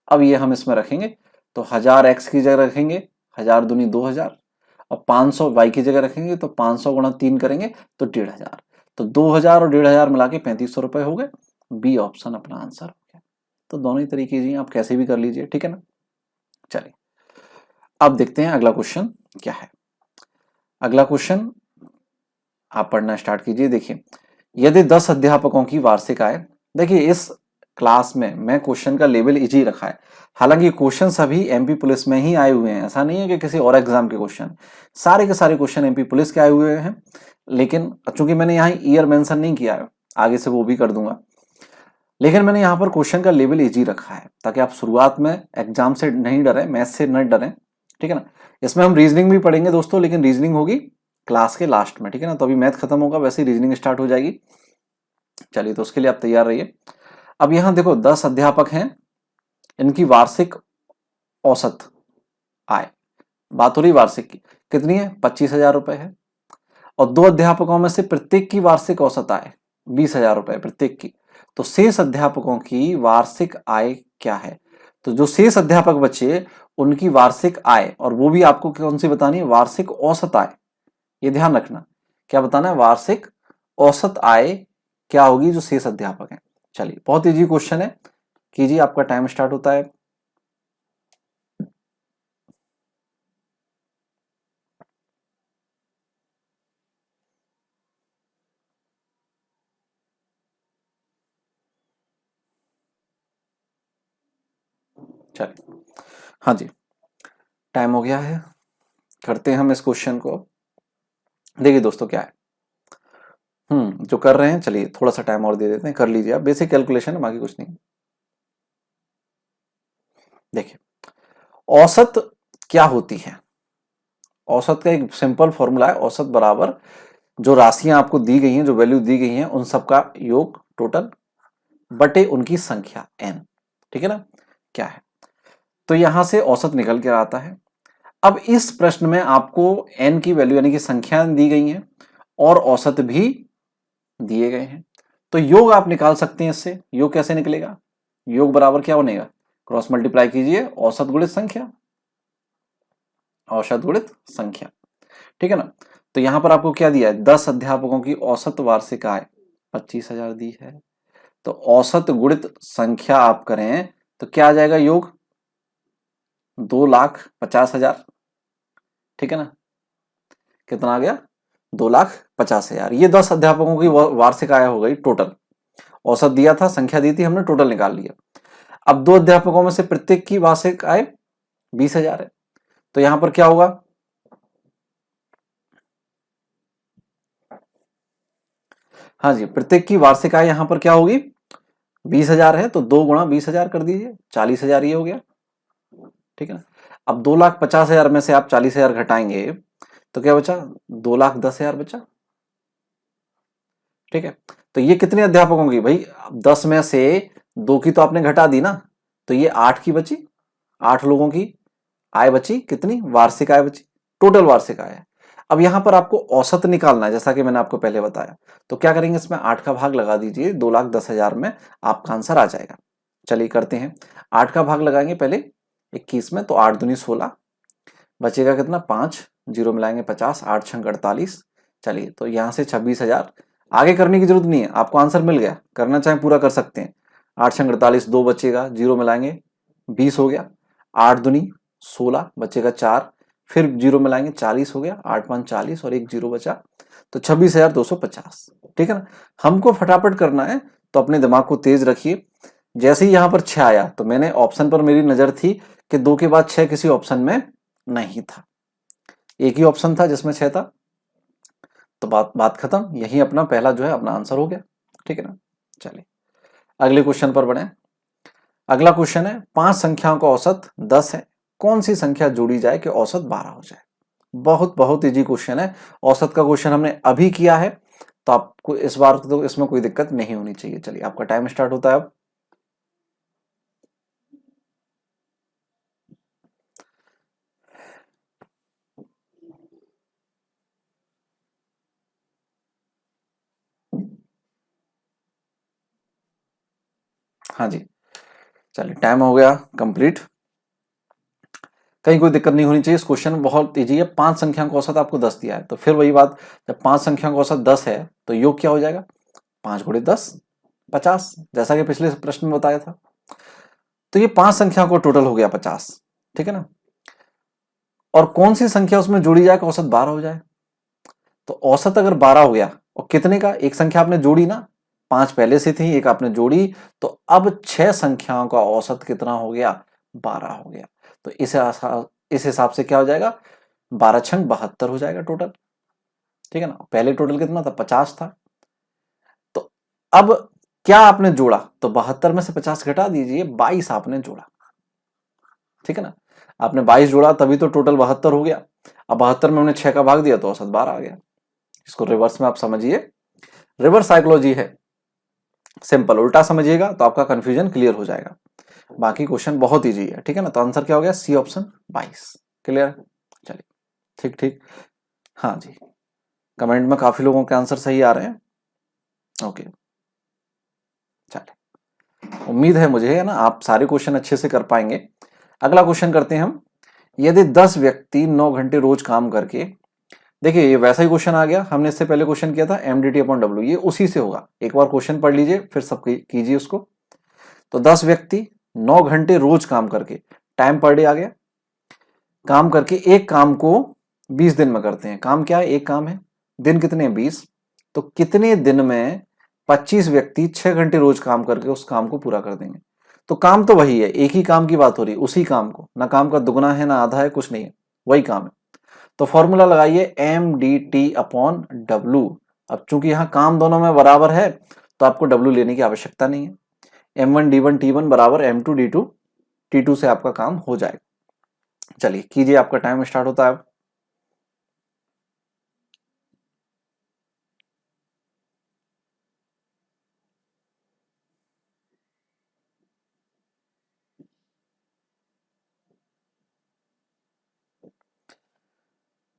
अब ये हम इसमें रखेंगे तो 1000 एक्स की जगह रखेंगे, 1000 दूनी 2000, और 500 वाई की जगह रखेंगे तो 500 गुणा 3 करेंगे तो 1500, तो 2000 और 1500 मिला के 3500 रुपए हो गए। बी ऑप्शन अपना आंसर हो गया। तो दोनों ही तरीके जी आप कैसे भी कर लीजिए, ठीक है ना। चलिए अब देखते हैं अगला क्वेश्चन क्या है। अगला क्वेश्चन आप पढ़ना स्टार्ट कीजिए। देखिए, यदि 10 अध्यापकों की वार्षिक आय, देखिए इस क्लास में मैं क्वेश्चन का लेवल इजी रखा है, हालांकि क्वेश्चन सभी एमपी पुलिस में ही आए हुए हैं, ऐसा नहीं है कि किसी और एग्जाम के क्वेश्चन, सारे के सारे क्वेश्चन एमपी पुलिस के आए हुए हैं। लेकिन चूंकि मैंने यहाँ ईयर मेंशन नहीं किया है, आगे से वो भी कर दूंगा, लेकिन मैंने यहाँ पर क्वेश्चन का लेवल इजी रखा है ताकि आप शुरुआत में एग्जाम से नहीं डरें, मैथ से न डरें, ठीक है ना। इसमें हम रीजनिंग भी पढ़ेंगे दोस्तों, लेकिन रीजनिंग होगी क्लास के लास्ट में, ठीक है ना। तो अभी मैथ खत्म होगा, वैसे ही रीजनिंग स्टार्ट हो जाएगी। चलिए, तो उसके लिए आप तैयार रहिए। अब यहाँ देखो 10 अध्यापक हैं, इनकी वार्षिक औसत आय, बात हो रही वार्षिक की, कितनी है 25,000 रुपए है। और 2 अध्यापकों में से प्रत्येक की वार्षिक औसत आय 20,000 रुपए प्रत्येक की, तो शेष अध्यापकों की वार्षिक आय क्या है। तो जो शेष अध्यापक बचे उनकी वार्षिक आय, और वो भी आपको कौन सी बतानी है, वार्षिक औसत आय, ये ध्यान रखना, क्या बताना है, वार्षिक औसत आय क्या होगी जो शेष अध्यापक हैं। चलिए, बहुत इजी क्वेश्चन है, कीजिए, आपका टाइम स्टार्ट होता है। चलिए, हाँ जी, टाइम हो गया है, करते हैं हम इस क्वेश्चन को। देखिए दोस्तों क्या है, जो कर रहे हैं, चलिए थोड़ा सा टाइम और दे देते हैं, कर लीजिए आप, बेसिक कैलकुलेशन है, बाकी कुछ नहीं। देखिए, औसत क्या होती है, औसत का एक सिंपल फॉर्मूला है, औसत बराबर जो राशियां आपको दी गई हैं, जो वैल्यू दी गई हैं, उन सबका योग टोटल बटे उनकी संख्या n, ठीक है ना। क्या है, तो यहां से औसत निकल के आता है। अब इस प्रश्न में आपको n की वैल्यू यानी कि संख्या दी गई है और औसत भी दिए गए हैं, तो योग आप निकाल सकते हैं इससे। योग कैसे निकलेगा, योग बराबर क्या बनेगा, क्रॉस मल्टीप्लाई कीजिए, औसत गुणित संख्या, औसत गुणित संख्या, ठीक है ना। तो यहां पर आपको क्या दिया है, 10 अध्यापकों की औसत वार्षिक आय 25,000 दी है, तो औसत गुणित संख्या आप करें तो क्या आ जाएगा, योग 2,50,000, ठीक है ना। कितना आ गया, 2,50,000। ये 10 अध्यापकों की वार्षिक आय हो गई टोटल, औसत दिया था, संख्या दी थी, हमने टोटल निकाल लिया। अब 2 अध्यापकों में से प्रत्येक की वार्षिक आय 20,000 है, तो यहां पर क्या होगा, हाँ जी, प्रत्येक की वार्षिक आय यहां पर क्या होगी, 20,000 है, तो 2 गुणा 20,000 कर दीजिए, 40,000 ये हो गया, ठीक है ना। अब 2,50,000 में से आप 40,000 घटाएंगे तो क्या बचा, 2,10,000 बचा, ठीक है। तो ये कितने अध्यापकों की, भाई 10 में से 2 की तो आपने घटा दी ना, तो ये 8 की बची, 8 लोगों की आय बची, कितनी वार्षिक आय बची, टोटल वार्षिक आय। अब यहां पर आपको औसत निकालना है, जैसा कि मैंने आपको पहले बताया, तो क्या करेंगे, इसमें 8 का भाग लगा दीजिए, 2,10,000 में आपका आंसर आ जाएगा। चलिए करते हैं, 8 का भाग लगाएंगे पहले 21 में, तो 8 दूनी 16, बचेगा कितना 5, जीरो मिलाएंगे 50, 8 छंग 48। चलिए, तो यहां से 26,000, आगे करने की जरूरत नहीं है, आपको आंसर मिल गया, करना चाहे पूरा कर सकते हैं। 8 छंग 48, 2 बचेगा, जीरो मिलाएंगे 20 हो गया, 8 दूनी 16, बचेगा 4, फिर जीरो मिलाएंगे 40 हो गया, 8 5 40 और एक जीरो बचा, तो 26,250, ठीक है ना। हमको फटाफट करना है, तो अपने दिमाग को तेज रखिए। जैसे ही यहां पर 6 आया तो मैंने ऑप्शन पर, मेरी नजर थी कि 2 के बाद 6 किसी ऑप्शन में नहीं था, एक ही ऑप्शन था जिसमें 6 था, तो बात बात खत्म, यही अपना पहला जो है अपना आंसर हो गया, ठीक है ना। चलिए अगले क्वेश्चन पर बढ़े। अगला क्वेश्चन है 5 संख्याओं का औसत 10 है, कौन सी संख्या जोड़ी जाए कि औसत 12 हो जाए। बहुत बहुत इजी क्वेश्चन है। औसत का क्वेश्चन हमने अभी किया है, तो आपको इस बार तो इसमें कोई दिक्कत नहीं होनी चाहिए। चलिए आपका टाइम स्टार्ट होता है अब। हाँ जी, चलिए टाइम हो गया कंप्लीट। कहीं कोई दिक्कत नहीं होनी चाहिए। इस क्वेश्चन में बहुत इजी है। 5 संख्याओं का औसत आपको 10 दिया है, तो फिर वही बात, जब 5 संख्याओं का औसत 10 है तो योग क्या हो जाएगा, 5 गुणे 10 50, जैसा कि पिछले प्रश्न में बताया था। तो ये 5 संख्याओं का टोटल हो गया 50, ठीक है ना। और कौन सी संख्या उसमें जोड़ी जाए कि औसत 12 हो जाए। तो औसत अगर 12 हो गया और कितने का, एक संख्या आपने जोड़ी ना, 5 पहले से थी, एक आपने जोड़ी, तो अब 6 संख्याओं का औसत कितना हो गया, 12 हो गया। तो इस हिसाब से क्या हो जाएगा, 12 छंग 72 हो जाएगा टोटल, ठीक है ना। पहले टोटल कितना था, 50 था। तो अब क्या आपने जोड़ा, तो 72 में से 50 घटा दीजिए, 22 आपने जोड़ा, ठीक है ना। आपने 22 जोड़ा तभी तो टोटल 72 हो गया। अब 72 में हमने 6 का भाग दिया तो औसत 12 आ गया। इसको रिवर्स में आप समझिए, रिवर्स साइकोलॉजी है, सिंपल। उल्टा समझिएगा तो आपका कंफ्यूजन क्लियर हो जाएगा। बाकी क्वेश्चन बहुत इजी है, ठीक है ना। तो आंसर क्या हो गया, सी ऑप्शन 22। क्लियर, चलिए ठीक ठीक। हाँ जी, कमेंट में काफी लोगों के आंसर सही आ रहे हैं। ओके, चलिए उम्मीद है मुझे, है ना, आप सारे क्वेश्चन अच्छे से कर पाएंगे। अगला क्वेश्चन करते हैं हम। यदि 10 व्यक्ति 9 घंटे रोज काम करके, देखिए ये वैसा ही क्वेश्चन आ गया, हमने इससे पहले क्वेश्चन किया था एमडीटी अपॉन डब्ल्यू, ये उसी से होगा। एक बार क्वेश्चन पढ़ लीजिए फिर सब कीजिए उसको। तो 10 व्यक्ति 9 घंटे रोज काम करके, टाइम पर डे आ गया, काम करके एक काम को 20 दिन में करते हैं। काम क्या है, एक काम है, दिन कितने हैं, 20। तो कितने दिन में 25 व्यक्ति 6 घंटे रोज काम करके उस काम को पूरा कर देंगे। तो काम तो वही है, एक ही काम की बात हो रही है, उसी काम को, ना काम का दुगना है ना आधा है, कुछ नहीं है, वही काम है। तो फॉर्मूला लगाइए M D T upon W. अब चूंकि यहां काम दोनों में बराबर है तो आपको डब्लू लेने की आवश्यकता नहीं है। M1 D1 T1 बराबर M2 D2 T2 से आपका काम हो जाएगा। चलिए कीजिए, आपका टाइम स्टार्ट होता है अब।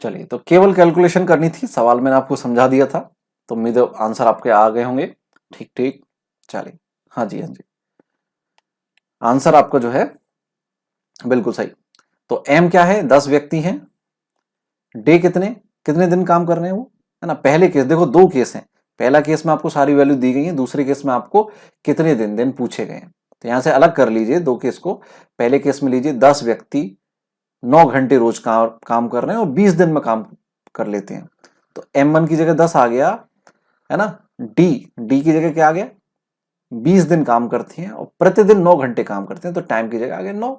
चलिए, तो केवल कैलकुलेशन करनी थी, सवाल मैंने आपको समझा दिया था, तो उम्मीद है आंसर आपके आ गए होंगे। ठीक ठीक, चलिए। हाँ जी, हाँ जी, आंसर आपका जो है बिल्कुल सही। तो एम क्या है, 10 व्यक्ति हैं, डे कितने कितने दिन काम कर रहे हैं वो, है ना। पहले केस देखो, दो केस हैं, पहला केस में आपको सारी वैल्यू दी गई है, दूसरे केस में आपको कितने दिन दिन पूछे गए हैं। तो यहां से अलग कर लीजिए दो केस को। पहले केस में लीजिए 10 व्यक्ति 9 घंटे रोज काम कर रहे हैं और 20 दिन में काम कर लेते हैं। तो M1 की जगह 10 आ गया, है ना। डी डी की जगह क्या आ गया, 20 दिन काम करते हैं और प्रतिदिन 9 घंटे काम करते हैं, तो टाइम की जगह आ गया 9,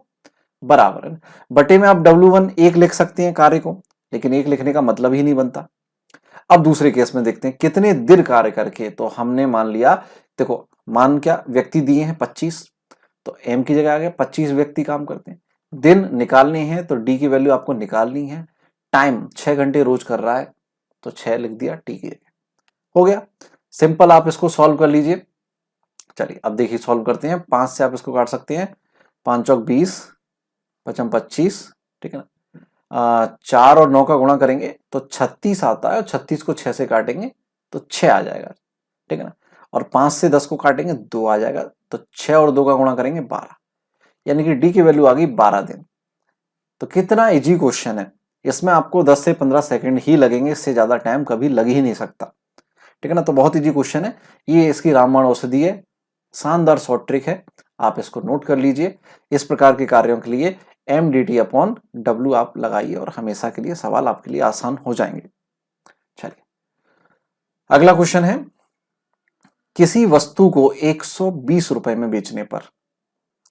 बराबर है। बटे में आप W1 एक लिख सकते हैं कार्य को, लेकिन एक लिखने का मतलब ही नहीं बनता। अब दूसरे केस में देखते हैं कितने दिन कार्य करके, तो हमने मान लिया, देखो मान क्या, व्यक्ति दिए हैं 25, तो एम की जगह आ गया 25 व्यक्ति काम करते हैं। दिन निकालने हैं तो डी की वैल्यू आपको निकालनी है। टाइम 6 घंटे रोज कर रहा है, तो 6 लिख दिया टी की जगह, हो गया सिंपल। आप इसको सॉल्व कर लीजिए। चलिए अब देखिए सॉल्व करते हैं। 5 से आप इसको काट सकते हैं, 5 चौक 20, 5 25, ठीक है ना। 4 और 9 का गुणा करेंगे तो 36 आता है, और 36 को 6 से काटेंगे तो 6 आ जाएगा, ठीक है ना। और 5 से 10 को काटेंगे 2 आ जाएगा, तो 6 और 2 का गुणा करेंगे 12, यानी कि डी की वैल्यू आ गई 12 दिन। तो कितना इजी क्वेश्चन है, इसमें आपको 10 से 15 सेकंड ही लगेंगे, इससे ज्यादा टाइम कभी लग ही नहीं सकता, ठीक है ना। तो बहुत इजी क्वेश्चन है ये, इसकी रामबाण औषधि है, शानदार शॉर्ट ट्रिक है, आप इसको नोट कर लीजिए। इस प्रकार के कार्यों के लिए M D T upon W आप लगाइए और हमेशा के लिए सवाल आपके लिए आसान हो जाएंगे। चलिए अगला क्वेश्चन है, किसी वस्तु को 120 रुपए में बेचने पर,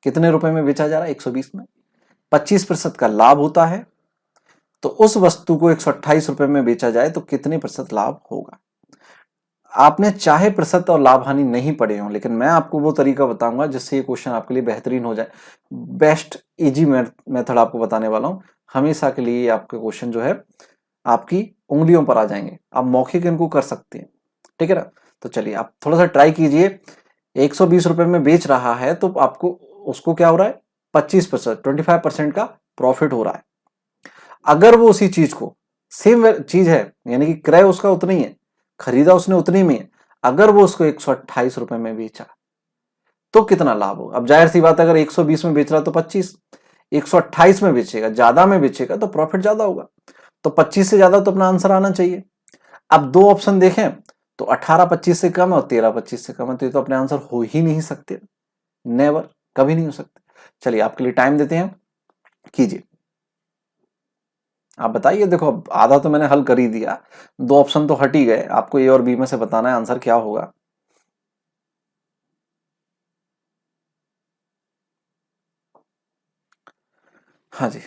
कितने रुपए में बेचा जा रहा है, 120 में, 25% का लाभ होता है। तो उस वस्तु को 128 रुपए में बेचा जाए तो कितने प्रतिशत लाभ होगा। आपने चाहे प्रतिशत और लाभ हानि नहीं पढ़े हो, लेकिन मैं आपको वो तरीका बताऊंगा जिससे ये क्वेश्चन आपके लिए बेहतरीन हो जाए। बेस्ट इजी मेथड आपको बताने वाला हूं। हमेशा के लिए आपके क्वेश्चन जो है आपकी उंगलियों पर आ जाएंगे, आप मौखिक इनको कर सकते हैं, ठीक है ना। तो चलिए आप थोड़ा सा ट्राई कीजिए। 120 रुपए में बेच रहा है तो आपको उसको क्या हो रहा है, 25%, 25% का प्रॉफिट हो रहा है। अगर वो उसी चीज को, सेम चीज है, यानी कि क्रय उसका उतना ही है, खरीदा उसने उतनी में है, अगर वो उसको 128 रुपए में बेचा तो कितना लाभ होगा। अब जाहिर सी बात है, अगर 120 में बेच रहा तो 25, 128 में बेचेगा, ज्यादा में बेचेगा तो प्रॉफिट ज्यादा होगा। तो 25 से ज्यादा तो अपना आंसर आना चाहिए। अब दो ऑप्शन देखें तो 18 25 से कम है और 13 25 से कम है, तो ये तो अपने आंसर हो ही नहीं सकते, नेवर, कभी नहीं हो सकते। चलिए आपके लिए टाइम देते हैं, कीजिए, आप बताइए। देखो अब आधा तो मैंने हल कर ही दिया, दो ऑप्शन तो हट ही गए, आपको ए और बी में से बताना है आंसर क्या होगा। हाँ जी,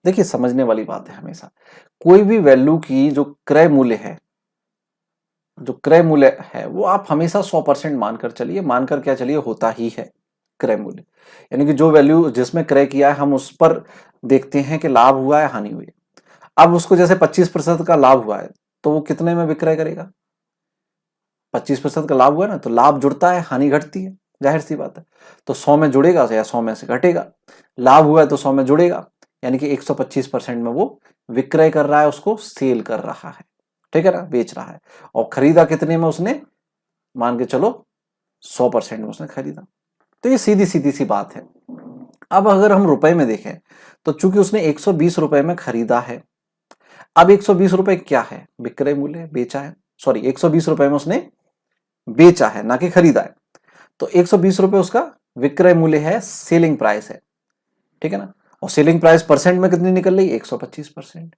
देखिए समझने वाली बात है, हमेशा कोई भी वैल्यू की जो क्रय मूल्य है, जो क्रय मूल्य है वो आप हमेशा 100% मानकर चलिए, मानकर क्या चलिए, होता ही है क्रय मूल्य। यानी कि जो वैल्यू जिसमें क्रय किया है हम उस पर देखते हैं कि लाभ हुआ है हानि हुई है। अब उसको जैसे 25% का लाभ हुआ है तो वो कितने में विक्रय करेगा, 25% का लाभ हुआ है ना, तो लाभ जुड़ता है हानि घटती है, जाहिर सी बात है। तो 100 में जुड़ेगा या 100 में से घटेगा, लाभ हुआ है तो 100 में जुड़ेगा, यानी कि 125% में वो विक्रय कर रहा है, उसको सेल कर रहा है, ठीक है ना, बेच रहा है। और खरीदा कितने में उसने, मान के चलो 100% में उसने खरीदा। तो ये सीधी सीधी सी बात है। अब अगर हम रुपए में देखें तो चूंकि उसने 120 रुपए में खरीदा है, अब 120 रुपए क्या है, विक्रय मूल्य, बेचा है, सॉरी 120 रुपए में उसने बेचा है ना कि खरीदा है। तो 120 रुपए उसका विक्रय मूल्य है, सेलिंग प्राइस है, ठीक है ना। और सेलिंग प्राइस परसेंट में कितनी निकल रही, 125%।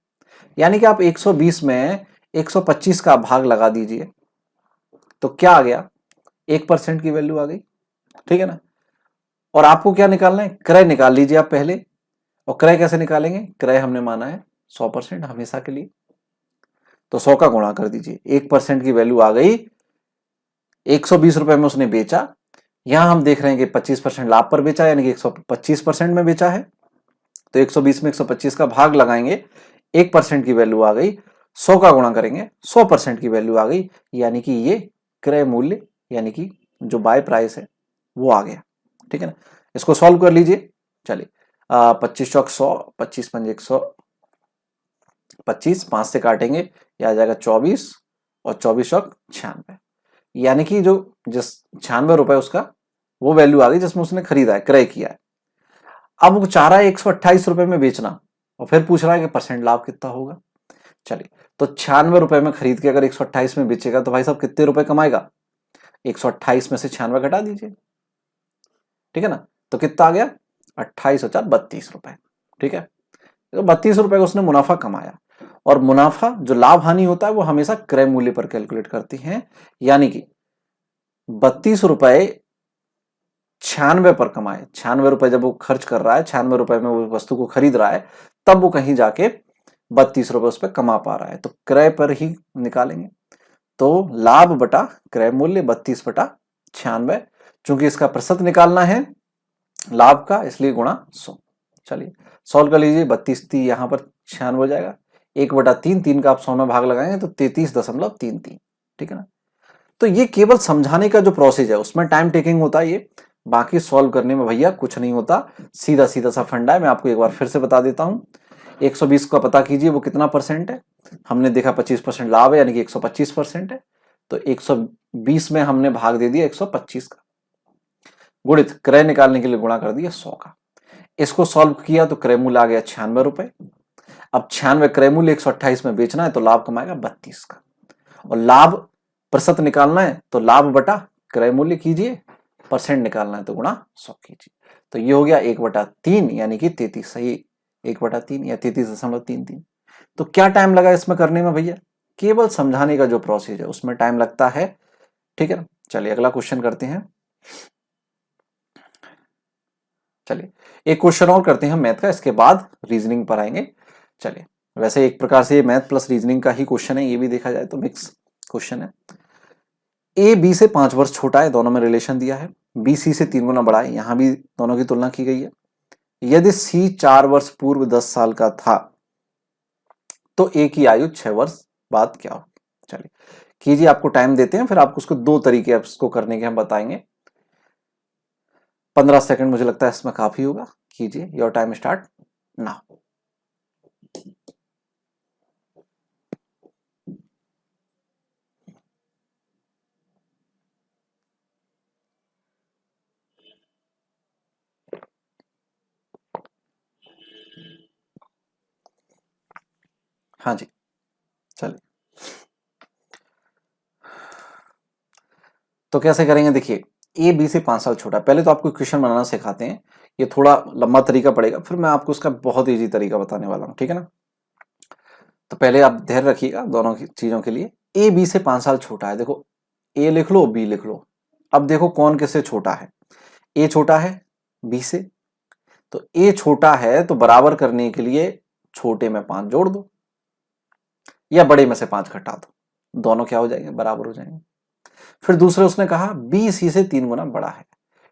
यानी कि आप 120 में 125 का भाग लगा दीजिए तो क्या आ गया, 1% की वैल्यू आ गई, ठीक है ना। और आपको क्या निकालना है, क्रय निकाल लीजिए आप पहले। और क्रय कैसे निकालेंगे, क्रय हमने माना है 100% हमेशा के लिए, तो 100 का गुणा कर दीजिए, 1% की वैल्यू आ गई, 120 रुपए में उसने बेचा। यहां हम देख रहे हैं कि 25% लाभ पर बेचा, यानी कि 125% में बेचा है। तो 120 में 125 का भाग लगाएंगे, 1% की वैल्यू आ गई, 100 का गुणा करेंगे, 100% की वैल्यू आ गई, यानी कि ये क्रय मूल्य, यानी कि जो बाय प्राइस है वो आ गया, ठीक है ना। इसको सॉल्व कर लीजिए। चलिए 25 चौक 100, 25 पंजे 100, 25 5 से काटेंगे, यह आ जाएगा 24, और 24 चौक 96, यानी कि जो जिस 96 रुपए उसका वो वैल्यू आ गई जिसमें उसने खरीदा है, क्रय किया है। अब वो चाह रहा है 128 रुपए में बेचना, और फिर पूछ रहा है कि परसेंट लाभ कितना होगा। चलिए, तो 96 रुपए में खरीद के अगर 128 में बेचेगा तो भाई साहब कितने रुपए कमाएगा, 128 में से 96 घटा दीजिए, ठीक है ना। तो कितना आ गया, 28,32 रुपए, ठीक है। तो 32 रुपए का उसने मुनाफा कमाया। और मुनाफा जो लाभ हानि होता है वो हमेशा क्रय मूल्य पर कैलकुलेट करती हैं, यानी कि 32 रुपए 96 पर कमाए, 96 रुपए जब वो खर्च कर रहा है, 96 रुपए में वो वस्तु को खरीद रहा है, तब वो कहीं जाके 32 रुपए उस पर कमा पा रहा है, तो क्रय पर ही निकालेंगे। तो लाभ बटा क्रय मूल्य 32 बटा 96, चूंकि इसका प्रतिशत निकालना है लाभ का, इसलिए गुणा 100। चलिए सॉल्व कर लीजिए, 32 3 यहां पर 96 हो जाएगा, 1/3, 3 का आप 100 में भाग लगाएंगे तो 33.33, ठीक है ना। तो ये केवल समझाने का जो प्रोसेस है उसमें टाइम टेकिंग होता है ये, बाकी सॉल्व करने में भैया कुछ नहीं होता, सीधा सीधा सा फंडा है। मैं आपको एक बार फिर से बता देता हूं, 120 का पता कीजिए वो कितना परसेंट है, हमने देखा 25% लाभ है, यानी कि 125% है। तो 120 में हमने भाग दे दिया 125 का, गुणित क्रय निकालने के लिए गुणा कर दिया 100 का। इसको सॉल्व किया तो क्रय मूल्य आ गया 96 रुपए। अब 96 क्रय मूल्य 128 में बेचना है तो लाभ कमाएगा 32 का, और लाभ प्रतिशत निकालना है तो लाभ बटा क्रय मूल्य कीजिए, परसेंट निकालना है तो गुणा 100 कीजिए। तो ये हो गया 1/3, यानी कि 33, सही 1/3 या 33.33। तो क्या टाइम लगा इसमें करने में भैया, केवल समझाने का जो प्रोसेस है उसमें टाइम लगता है, ठीक है ना। चलिए अगला क्वेश्चन करते हैं। चलिए एक क्वेश्चन और करते हैं मैथ का, इसके बाद रीजनिंग पर आएंगे। चलिए, वैसे एक प्रकार से ये मैथ प्लस रीजनिंग का ही क्वेश्चन है, ये भी देखा जाए तो मिक्स क्वेश्चन है, ए बी से 5 वर्ष छोटा है, दोनों में रिलेशन दिया है, बी सी से 3 गुना बड़ा है, यहां भी दोनों की तुलना की गई है। यदि सी 4 वर्ष पूर्व 10 साल का था तो ए की आयु 6 वर्ष बाद क्या हो। चलिए कीजिए, आपको टाइम देते हैं, फिर आपको उसको 2 तरीके इसको करने के हम बताएंगे। 15 सेकंड मुझे लगता है इसमें काफी होगा। कीजिए, योर टाइम स्टार्ट नाउ। हाँ जी, चलिए तो कैसे करेंगे, देखिए ए बी से 5 साल छोटा। पहले तो आपको क्वेश्चन बनाना सिखाते हैं, ये थोड़ा लंबा तरीका पड़ेगा, फिर मैं आपको उसका बहुत इजी तरीका बताने वाला हूं, ठीक है ना। तो पहले आप ध्यान रखिएगा दोनों की चीजों के लिए। ए बी से 5 साल छोटा है, देखो ए लिख लो, बी लिख लो। अब देखो कौन किससे छोटा है, ए छोटा है बी से, तो ए छोटा है तो बराबर करने के लिए छोटे में 5 जोड़ दो या बड़े में से 5 घटा दो, दोनों क्या हो जाएंगे, बराबर हो जाएंगे। फिर दूसरे उसने कहा बी सी से 3 गुना बड़ा है,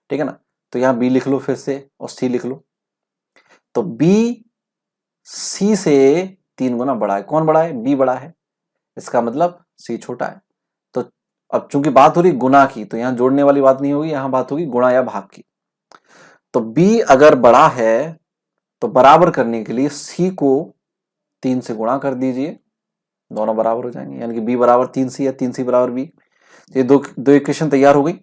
ठीक है ना, तो यहां बी लिख लो फिर से और सी लिख लो। तो बी सी से 3 गुना बड़ा है, कौन बड़ा है, बी बड़ा है, इसका मतलब सी छोटा है। तो अब चूंकि बात हो रही गुना की, तो यहां जोड़ने वाली बात नहीं होगी, यहां बात होगी गुणा या भाग की। तो बी अगर बड़ा है तो बराबर करने के लिए सी को 3 से गुणा कर दीजिए, दोनों बराबर हो जाएंगे, यानी कि बी बराबर 3 सी या 3 सी बराबर बी। ये दो इक्वेशन तैयार हो गई।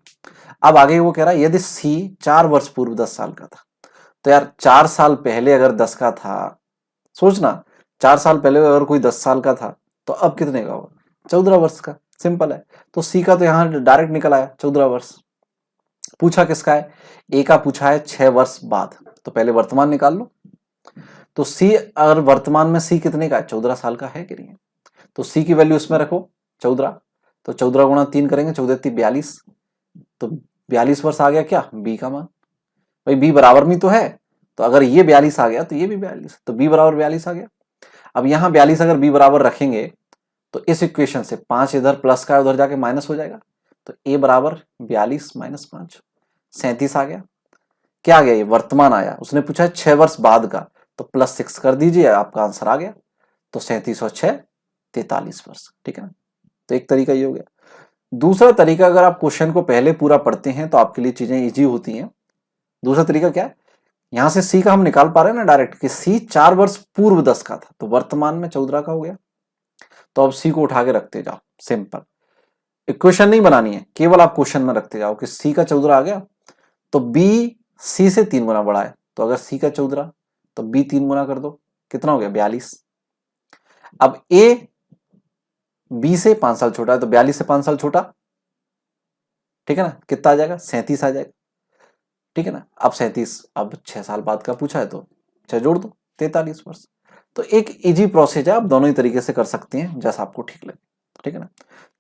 अब आगे वो कह रहा है यदि सी 4 वर्ष पूर्व 10 साल का था, तो यार 4 साल पहले अगर 10 का था, सोचना 4 साल पहले अगर कोई 10 साल का था तो अब कितने का होगा, 14 वर्ष का। सिंपल है, तो सी का तो यहां डायरेक्ट निकल आया 14 वर्ष। पूछा किसका है, ए का पूछा है 6 वर्ष बाद, तो पहले वर्तमान निकाल लो। तो सी अगर वर्तमान में सी कितने का है, 14 साल का है कि नहीं है, तो सी की वैल्यू इसमें रखो 14, तो 14 गुणा 3 करेंगे, 14 3 42, तो 42 वर्ष आ गया क्या, बी का मान। भाई बी बराबर में तो है, तो अगर ये 42 आ गया तो ये भी 42, तो बी बराबर 42 आ गया। अब यहां 42 अगर बी बराबर रखेंगे तो इस इक्वेशन से 5 इधर प्लस का उधर जाके माइनस हो जाएगा, तो ए बराबर 42 माइनस 5 37 आ गया। क्या आ गया, ये वर्तमान आया। उसने पूछा 6 वर्ष बाद का, तो +6 कर दीजिए, आपका आंसर आ गया। तो 37 और 6 43 वर्ष, ठीक है ना। तो एक तरीका ये हो गया। दूसरा तरीका, अगर आप क्वेश्चन को पहले पूरा पढ़ते हैं तो आपके लिए चीजें इजी होती हैं। दूसरा तरीका क्या है, यहां से सी का हम निकाल पा रहे हैं ना डायरेक्ट, कि सी 4 वर्ष पूर्व 10 का था, तो वर्तमान में 14 का हो गया। तो अब सी को उठा के रखते जाओ, सिंपल। इक्वेशन नहीं बनानी है, केवल आप क्वेश्चन में रखते जाओ कि सी का 14 आ गया, तो बी सी से 3 गुना बड़ा है, तो अगर सी का 14 तो बी 3 गुना कर दो, कितना हो गया, 42। अब ए बी से 5 साल छोटा है, तो 42 से 5 साल छोटा, ठीक है ना, कितना आ जाएगा, 37 आ जाएगा, ठीक है ना। अब 37 अब 6 साल बाद का पूछा है, तो 6 जोड़ दो, 43 वर्ष। तो एक इजी प्रोसेस है, आप दोनों ही तरीके से कर सकते हैं, जैसा आपको ठीक लगे, ठीक है ना।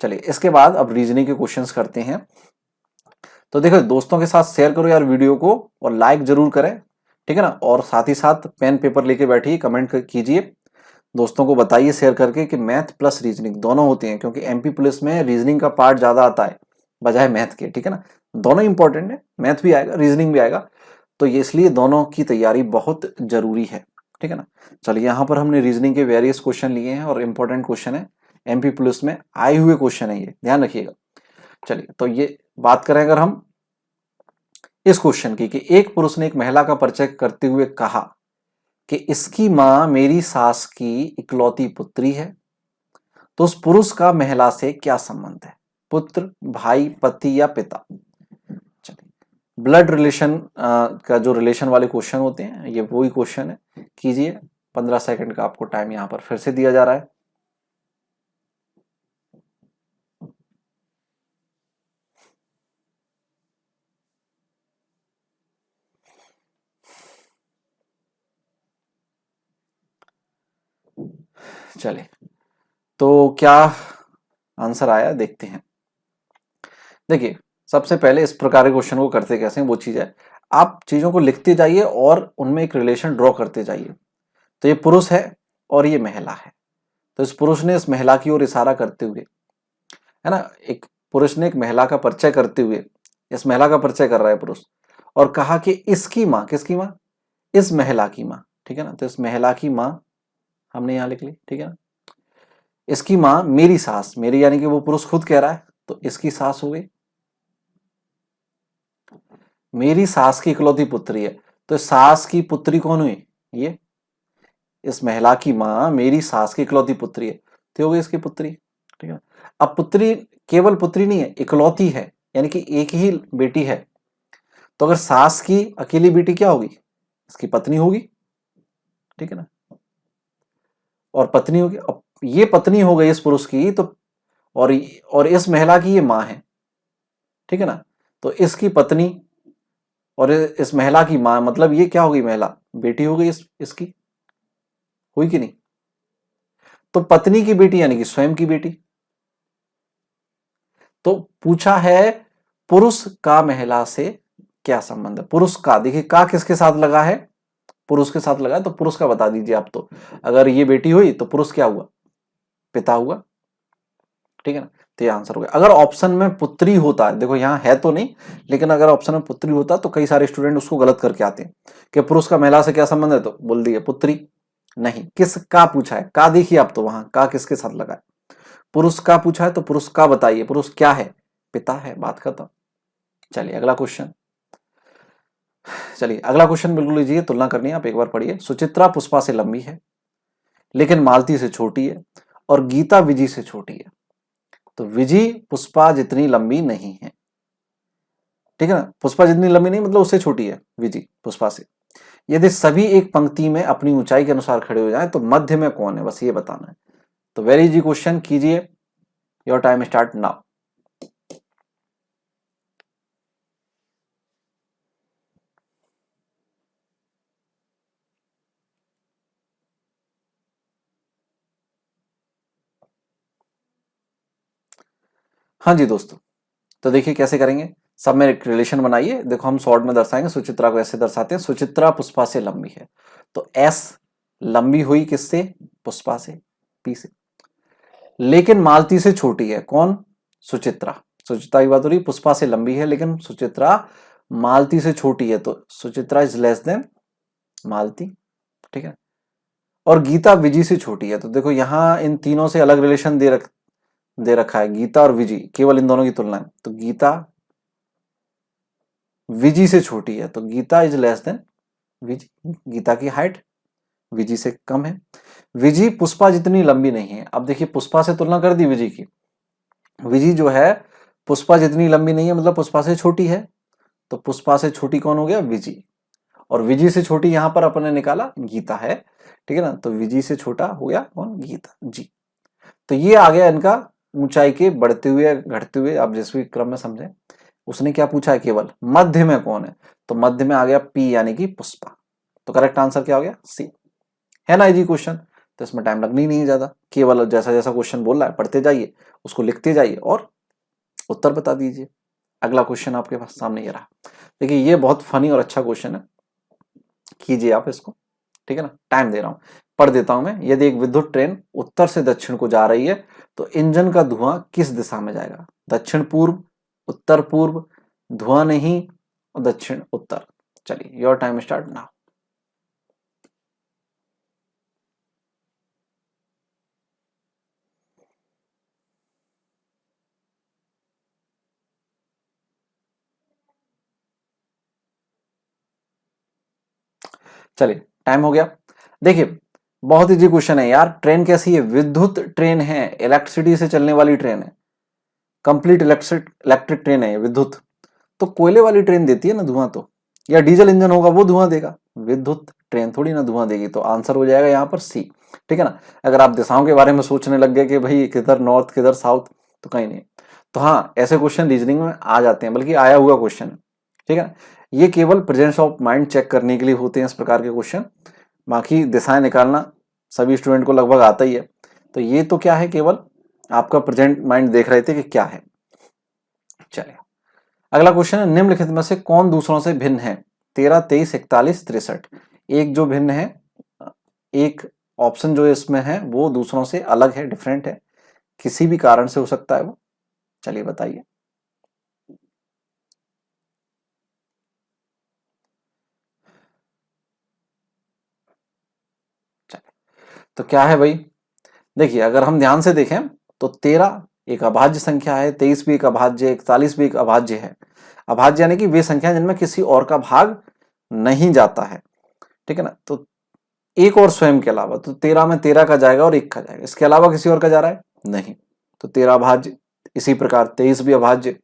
चलिए इसके बाद अब रीजनिंग के क्वेश्चंस करते हैं। तो देखो दोस्तों के साथ शेयर करो यार वीडियो को, और लाइक जरूर करें, ठीक है ना। और साथ ही साथ पेन पेपर लेके बैठिए, कमेंट कीजिए, दोस्तों को बताइए शेयर करके कि मैथ प्लस रीजनिंग दोनों होते हैं, क्योंकि एमपी पुलिस में रीजनिंग का पार्ट ज्यादा आता है बजाय मैथ के, ठीक है ना। दोनों इंपॉर्टेंट है, मैथ भी आएगा रीजनिंग भी आएगा, तो ये इसलिए दोनों की तैयारी बहुत जरूरी है, ठीक है ना। चलिए यहाँ पर हमने रीजनिंग के वेरियस क्वेश्चन लिए हैं और इंपॉर्टेंट क्वेश्चन है, एमपी पुलिस में आए हुए क्वेश्चन है, ये ध्यान रखिएगा। चलिए तो ये बात करें अगर हम इस क्वेश्चन की, कि एक पुरुष ने एक महिला का परिचय करते हुए कहा कि इसकी मां मेरी सास की इकलौती पुत्री है, तो उस पुरुष का महिला से क्या संबंध है, पुत्र, भाई, पति या पिता। चलिए ब्लड रिलेशन का जो रिलेशन वाले क्वेश्चन होते हैं, ये वही क्वेश्चन है। कीजिए, 15 सेकंड का आपको टाइम यहां पर फिर से दिया जा रहा है। चलिए तो क्या आंसर आया देखते हैं। देखिए सबसे पहले इस प्रकार के क्वेश्चन को करते कैसे हैं, वो चीज है, आप चीजों को लिखते जाइए और उनमें एक रिलेशन ड्रॉ करते जाइए। तो ये पुरुष है और ये महिला है, तो इस पुरुष ने इस महिला की ओर इशारा करते हुए है ना। एक पुरुष ने एक महिला का परिचय करते हुए, इस महिला का परिचय कर रहा है पुरुष, और कहा कि इसकी माँ, किसकी माँ, इस महिला की माँ, ठीक है ना। तो इस महिला की माँ हमने यहां लिख ली, ठीक है ना। इसकी माँ मेरी सास, मेरी यानी कि वो पुरुष खुद कह रहा है, तो इसकी सास हो गई। मेरी सास की इकलौती पुत्री है, तो सास की पुत्री कौन हुई, ये। इस महिला की माँ मेरी सास की इकलौती पुत्री है, तो हो गई इसकी पुत्री, ठीक है। अब पुत्री केवल पुत्री नहीं है, इकलौती है, यानी कि एक ही बेटी है। तो अगर सास की अकेली बेटी क्या होगी, इसकी पत्नी होगी, ठीक है ना। और पत्नी होगी, अब ये पत्नी हो गई इस पुरुष की, तो और इस महिला की ये माँ है, ठीक है ना। तो इसकी पत्नी और इस महिला की माँ, मतलब ये क्या होगी, महिला बेटी हो गई इसकी, हुई कि नहीं। तो पत्नी की बेटी यानी कि स्वयं की बेटी। तो पूछा है पुरुष का महिला से क्या संबंध है, पुरुष का, देखिए का किसके साथ लगा है, पुरुष के साथ लगा है, तो पुरुष का बता दीजिए आप। तो अगर ये बेटी हुई तो पुरुष क्या हुआ, पिता हुआ, ठीक है ना। तो ये आंसर हो गया। अगर ऑप्शन में पुत्री होता है, देखो यहाँ है तो नहीं, लेकिन अगर ऑप्शन में पुत्री होता तो कई सारे स्टूडेंट उसको गलत करके आते हैं कि पुरुष का महिला से क्या संबंध है, तो बोल दिए पुत्री। नहीं, किस का पूछा है, का देखिए आप, तो वहां का किसके साथ लगा है, पुरुष का पूछा है, तो पुरुष का बताइए, पुरुष क्या है, पिता है, बात खत्म। चलिए अगला क्वेश्चन, चलिए अगला क्वेश्चन बिल्कुल लीजिए, तुलना करनी है, आप एक बार पढ़िए। सुचित्रा पुष्पा से लंबी है, लेकिन मालती से छोटी है, और गीता विजय से छोटी है। तो विजय पुष्पा जितनी लंबी नहीं है, ठीक है ना। पुष्पा जितनी लंबी नहीं मतलब उससे छोटी है विजय पुष्पा से। यदि सभी एक पंक्ति में अपनी ऊंचाई के अनुसार खड़े हो जाएं तो मध्य में कौन है, बस ये बताना है। तो वेरी इजी क्वेश्चन, कीजिए, योर टाइम स्टार्ट नाउ। हाँ जी दोस्तों, तो देखिए कैसे करेंगे, सब में एक रिलेशन बनाइए। देखो हम शॉर्ट में दर्शाएंगे, सुचित्रा को ऐसे दर्शाते हैं, सुचित्रा पुष्पा से लंबी है, तो एस लंबी हुई किससे, पुष्पा से, पी से। लेकिन मालती से छोटी है, कौन, सुचित्रा। सुचित्रा की बात हो रही, पुष्पा से लंबी है लेकिन सुचित्रा मालती से छोटी है, तो सुचित्रा इज लेस देन मालती, ठीक है। और गीता विजय से छोटी है, तो देखो यहां इन तीनों से अलग रिलेशन दे रखा है, गीता और विजय, केवल इन दोनों की तुलना है। तो गीता विजय से छोटी है, तो गीता इज लेस देन विजय, गीता की हाइट विजय से कम है। विजय पुष्पा जितनी लंबी नहीं है, अब देखिए पुष्पा से तुलना कर दी विजय की, विजय जो है पुष्पा जितनी लंबी नहीं है मतलब पुष्पा से छोटी है, तो पुष्पा से छोटी कौन हो गया, विजय। और विजय से छोटी यहां पर अपने निकाला गीता है, ठीक है ना। तो विजय से छोटा हो गया कौन, गीता जी। तो ये आ गया इनका ऊंचाई के बढ़ते हुए घटते हुए, आप जिस भी क्रम में समझे। उसने क्या पूछा है, केवल मध्य में कौन है, तो मध्य में आ गया पी यानी कि पुष्पा। तो करेक्ट आंसर क्या हो गया, सी। है ना इजी क्वेश्चन, तो इसमें टाइम लगनी ही नहीं है ज्यादा, केवल जैसा जैसा क्वेश्चन बोल रहा है पढ़ते जाइए, उसको लिखते जाइए और उत्तर बता दीजिए। अगला क्वेश्चन आपके पास सामने ये रहा, देखिए ये बहुत फनी और अच्छा क्वेश्चन है, कीजिए आप इसको, ठीक है ना। टाइम दे रहा हूं, पढ़ देता हूं मैं। यदि एक विद्युत ट्रेन उत्तर से दक्षिण को जा रही है तो इंजन का धुआं किस दिशा में जाएगा, दक्षिण पूर्व, उत्तर पूर्व, धुआं नहीं, और दक्षिण उत्तर। चलिए योर टाइम स्टार्ट नाउ। चलिए टाइम हो गया। देखिए बहुत इजी क्वेश्चन है यार, ट्रेन कैसी है, विद्युत ट्रेन है, इलेक्ट्रिसिटी से चलने वाली ट्रेन है, कंप्लीट इलेक्ट्रिक ट्रेन है ये, विद्युत। तो कोयले वाली ट्रेन देती है ना धुआं, तो या डीजल इंजन होगा वो धुआं देगा, विद्युत ट्रेन थोड़ी ना धुआं देगी। तो आंसर हो जाएगा यहाँ पर सी, ठीक है ना। अगर आप दिशाओं के बारे में सोचने लग गए कि भाई किधर नॉर्थ किधर साउथ, तो कहीं नहीं। तो हाँ ऐसे क्वेश्चन रीजनिंग में आ जाते हैं, बल्कि आया हुआ क्वेश्चन है, ठीक है। ये केवल प्रेजेंस ऑफ माइंड चेक करने के लिए होते हैं इस प्रकार के क्वेश्चन, बाकी दिशाएं निकालना सभी स्टूडेंट को लगभग आता ही है। तो ये तो क्या है, केवल आपका प्रेजेंट माइंड देख रहे थे कि क्या है। चलिए अगला क्वेश्चन है, निम्नलिखित में से कौन दूसरों से भिन्न है, 13, 23, 41, 63। एक जो भिन्न है, एक ऑप्शन जो इसमें है वो दूसरों से अलग है, डिफरेंट है, किसी भी कारण से हो सकता है वो, चलिए बताइए। तो क्या है भाई, देखिए अगर हम ध्यान से देखें तो 13 एक अभाज्य संख्या है, 23 भी एक अभाज्य, 41 भी एक अभाज्य है। अभाज्य यानी कि वे संख्या जिनमें किसी और का भाग नहीं जाता है, ठीक है ना। तो एक और स्वयं के अलावा, तो 13 में 13 का जाएगा और 1 का जाएगा, इसके अलावा किसी और का जा रहा है नहीं, तो 13 अभाज्य। इसी प्रकार 23 भी अभाज्य,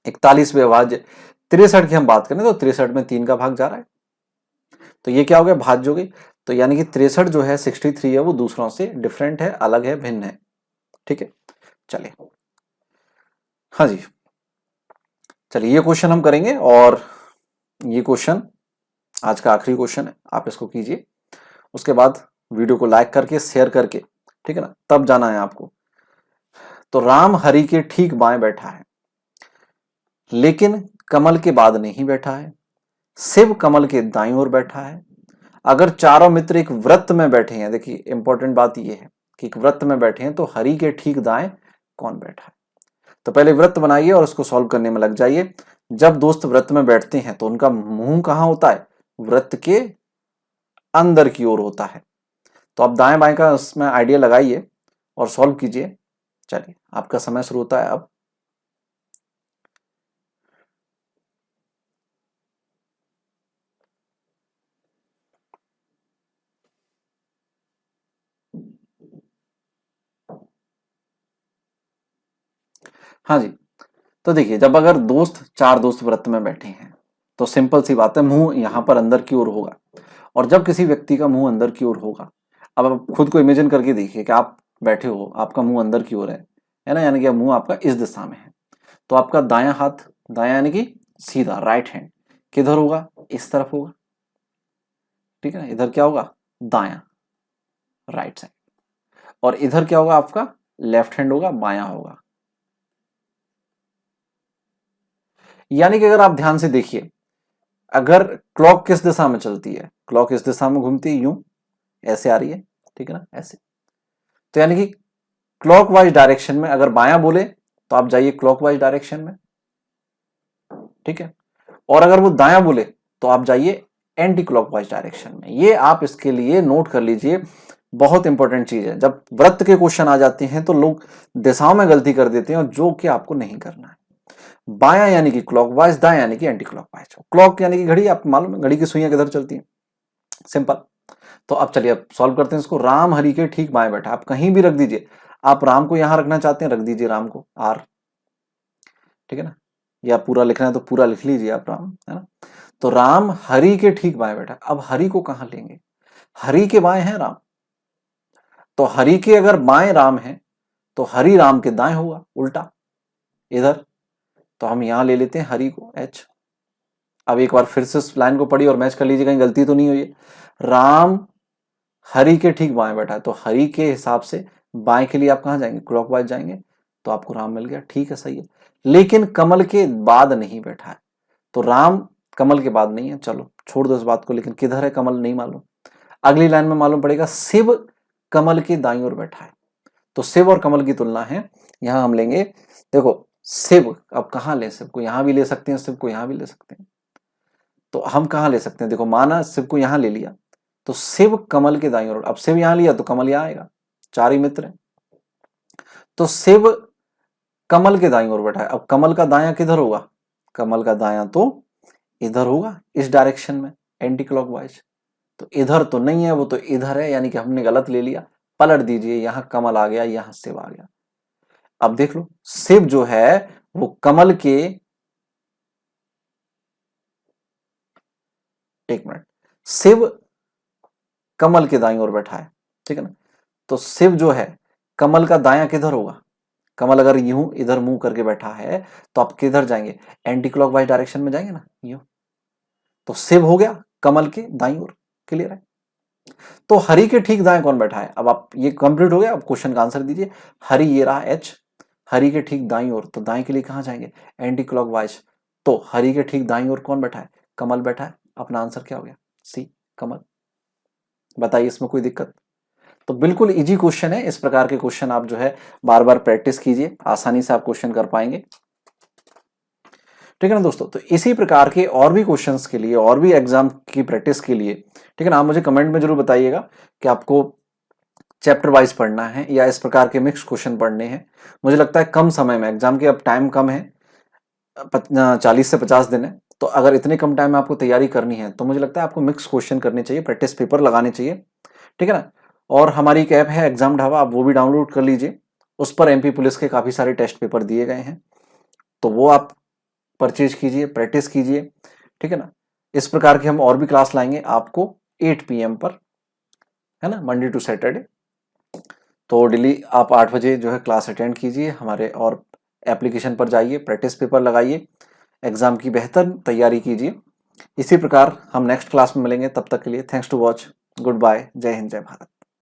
41 भी अभाज्य। 63 की हम बात करें तो 63 में 3 का भाग जा रहा है, तो ये क्या हो गया, भाज्य हो गई। तो यानी कि 63 जो है 63 है वो दूसरों से डिफरेंट है, अलग है, भिन्न है, ठीक है। चलिए, हाँ जी, चलिए ये क्वेश्चन हम करेंगे, और ये क्वेश्चन आज का आखिरी क्वेश्चन है, आप इसको कीजिए। उसके बाद वीडियो को लाइक करके शेयर करके, ठीक है ना, तब जाना है आपको। तो राम हरि के ठीक बाएं बैठा है, लेकिन कमल के बाद नहीं बैठा है। शिव कमल के दाईं ओर बैठा है। अगर चारों मित्र एक वृत्त में बैठे हैं, देखिए इंपॉर्टेंट बात यह है कि एक वृत्त में बैठे हैं, तो हरि के ठीक दाएं कौन बैठा है। तो पहले वृत्त बनाइए और उसको सॉल्व करने में लग जाइए। जब दोस्त वृत्त में बैठते हैं तो उनका मुंह कहां होता है, वृत्त के अंदर की ओर होता है। तो आप दाएं बाएं का उसमें आइडिया लगाइए और सॉल्व कीजिए। चलिए, आपका समय शुरू होता है अब। हाँ जी, तो देखिए जब अगर चार दोस्त वृत्त में बैठे हैं तो सिंपल सी बात है, मुंह यहां पर अंदर की ओर होगा। और जब किसी व्यक्ति का मुंह अंदर की ओर होगा, अब आप खुद को इमेजिन करके देखिए कि आप बैठे हो, आपका मुंह अंदर की ओर है ना, यानी कि मुंह आपका इस दिशा में है। तो आपका दायां हाथ, दायां यानी कि सीधा राइट हैंड किधर होगा, इस तरफ होगा, ठीक है ना। इधर क्या होगा, दायां, राइट साइड। और इधर क्या होगा, आपका लेफ्ट हैंड होगा, बायां होगा। यानी कि अगर आप ध्यान से देखिए, अगर क्लॉक किस दिशा में चलती है, क्लॉक इस दिशा में घूमती है, यूं ऐसे आ रही है, ठीक है ना, ऐसे। तो यानी कि क्लॉकवाइज डायरेक्शन में अगर बायां बोले तो आप जाइए क्लॉकवाइज डायरेक्शन में, ठीक है। और अगर वो दायां बोले तो आप जाइए एंटी क्लॉकवाइज डायरेक्शन में। ये आप इसके लिए नोट कर लीजिए, बहुत इंपॉर्टेंट चीज है। जब वृत्त के क्वेश्चन आ जाते हैं तो लोग दिशाओं में गलती कर देते हैं, और जो कि आपको नहीं करना है। बायां यानी कि क्लॉकवाइज, दायां यानी कि एंटी क्लॉकवाइज। क्लॉक यानी कि घड़ी, आपको मालूम है घड़ी की सुइयां किधर चलती हैं, सिंपल। तो अब चलिए अब सॉल्व करते हैं इसको। राम हरि के ठीक बाएं बैठा, आप कहीं भी रख दीजिए। आप राम को यहां रखना चाहते हैं, रख दीजिए राम को आर, ठीक है ना। या पूरा लिखना है तो पूरा लिख लीजिए आप राम, है ना। तो राम हरि के ठीक बाएं बैठा। अब हरि को कहां लेंगे, हरि के बाएं है राम, तो हरि के अगर बाएं राम है तो हरि राम के दाएं होगा, उल्टा इधर। तो हम यहां ले लेते हैं हरि को, एच। अब एक बार फिर से इस लाइन को पढ़िए और मैच कर लीजिए, कहीं गलती तो नहीं हुई है। राम हरि के ठीक बाएं बैठा है, तो हरि के हिसाब से बाएं के लिए आप कहां जाएंगे, क्लॉकवाइज जाएंगे। तो आपको राम मिल गया, ठीक है, सही है। लेकिन कमल के बाद नहीं बैठा है, तो राम कमल के बाद नहीं है, चलो छोड़ दो इस बात को। लेकिन किधर है कमल, नहीं मालूम। अगली लाइन में मालूम पड़ेगा, शिव कमल के दाईं ओर बैठा है। तो शिव और कमल की तुलना है, यहां हम लेंगे, देखो शिव, अब कहां लें, शिव को यहां भी ले सकते हैं, शिव को यहां भी ले सकते हैं। तो हम कहां ले सकते हैं, देखो माना शिव को यहां ले लिया, तो शिव कमल के दाईं ओर। अब शिव यहां लिया तो कमल यहां आएगा, चार ही मित्र हैं। तो शिव कमल के दाईं ओर बैठा है। अब कमल का दायां किधर होगा, कमल का दायां तो इधर होगा, इस डायरेक्शन में, एंटी क्लॉकवाइज। तो इधर तो नहीं है, वो तो इधर है, यानी कि हमने गलत ले लिया। पलट दीजिए, यहां कमल आ गया, यहां शिव आ गया। अब देख लो, शिव जो है वो कमल के, एक मिनट, शिव कमल के दाईं ओर बैठा है, ठीक है ना। तो शिव जो है कमल का दायां किधर होगा, कमल अगर यूं इधर मुंह करके बैठा है तो आप किधर जाएंगे, एंटी क्लॉकवाइज डायरेक्शन में जाएंगे ना, यूं। तो शिव हो गया कमल के दाईं ओर, क्लियर है। तो हरि के ठीक दाएं कौन बैठा है, अब आप ये कंप्लीट हो गया, अब क्वेश्चन का आंसर दीजिए। हरि ये रहा एच, हरि के ठीक दाईं ओर, तो दाएं के लिए कहां जाएंगे, एंटी क्लॉकवाइज। तो हरि के ठीक दाईं ओर कौन बैठा है, कमल बैठा है। अपना आंसर क्या हो गया, सी, कमल। बताइए इसमें कोई दिक्कत। तो बिल्कुल इजी क्वेश्चन है। इस प्रकार के क्वेश्चन आप जो है बार बार प्रैक्टिस कीजिए, आसानी से आप क्वेश्चन कर पाएंगे। ठीक है ना दोस्तों। तो इसी प्रकार के और भी क्वेश्चंस के लिए, और भी एग्जाम की प्रैक्टिस के लिए, ठीक है ना, आप मुझे कमेंट में जरूर बताइएगा कि आपको चैप्टर वाइज पढ़ना है या इस प्रकार के मिक्स क्वेश्चन पढ़ने हैं। मुझे लगता है कम समय में, एग्जाम के अब टाइम कम है, 40 से 50 दिन है, तो अगर इतने कम टाइम में आपको तैयारी करनी है तो मुझे लगता है आपको मिक्स क्वेश्चन करने चाहिए, प्रैक्टिस पेपर लगाने चाहिए। ठीक है ना। और हमारी एक ऐप है एग्जाम ढाबा, आप वो भी डाउनलोड कर लीजिए। उस पर एमपी पुलिस के काफी सारे टेस्ट पेपर दिए गए हैं, तो वो आप परचेज कीजिए, प्रैक्टिस कीजिए। ठीक है ना। इस प्रकार की हम और भी क्लास लाएंगे आपको 8 PM पर, है ना, मंडे टू सैटरडे। तो डेली आप 8 बजे जो है क्लास अटेंड कीजिए हमारे, और एप्लीकेशन पर जाइए, प्रैक्टिस पेपर लगाइए, एग्जाम की बेहतर तैयारी कीजिए। इसी प्रकार हम नेक्स्ट क्लास में मिलेंगे, तब तक के लिए thanks to watch, good bye, जय हिंद, जय भारत।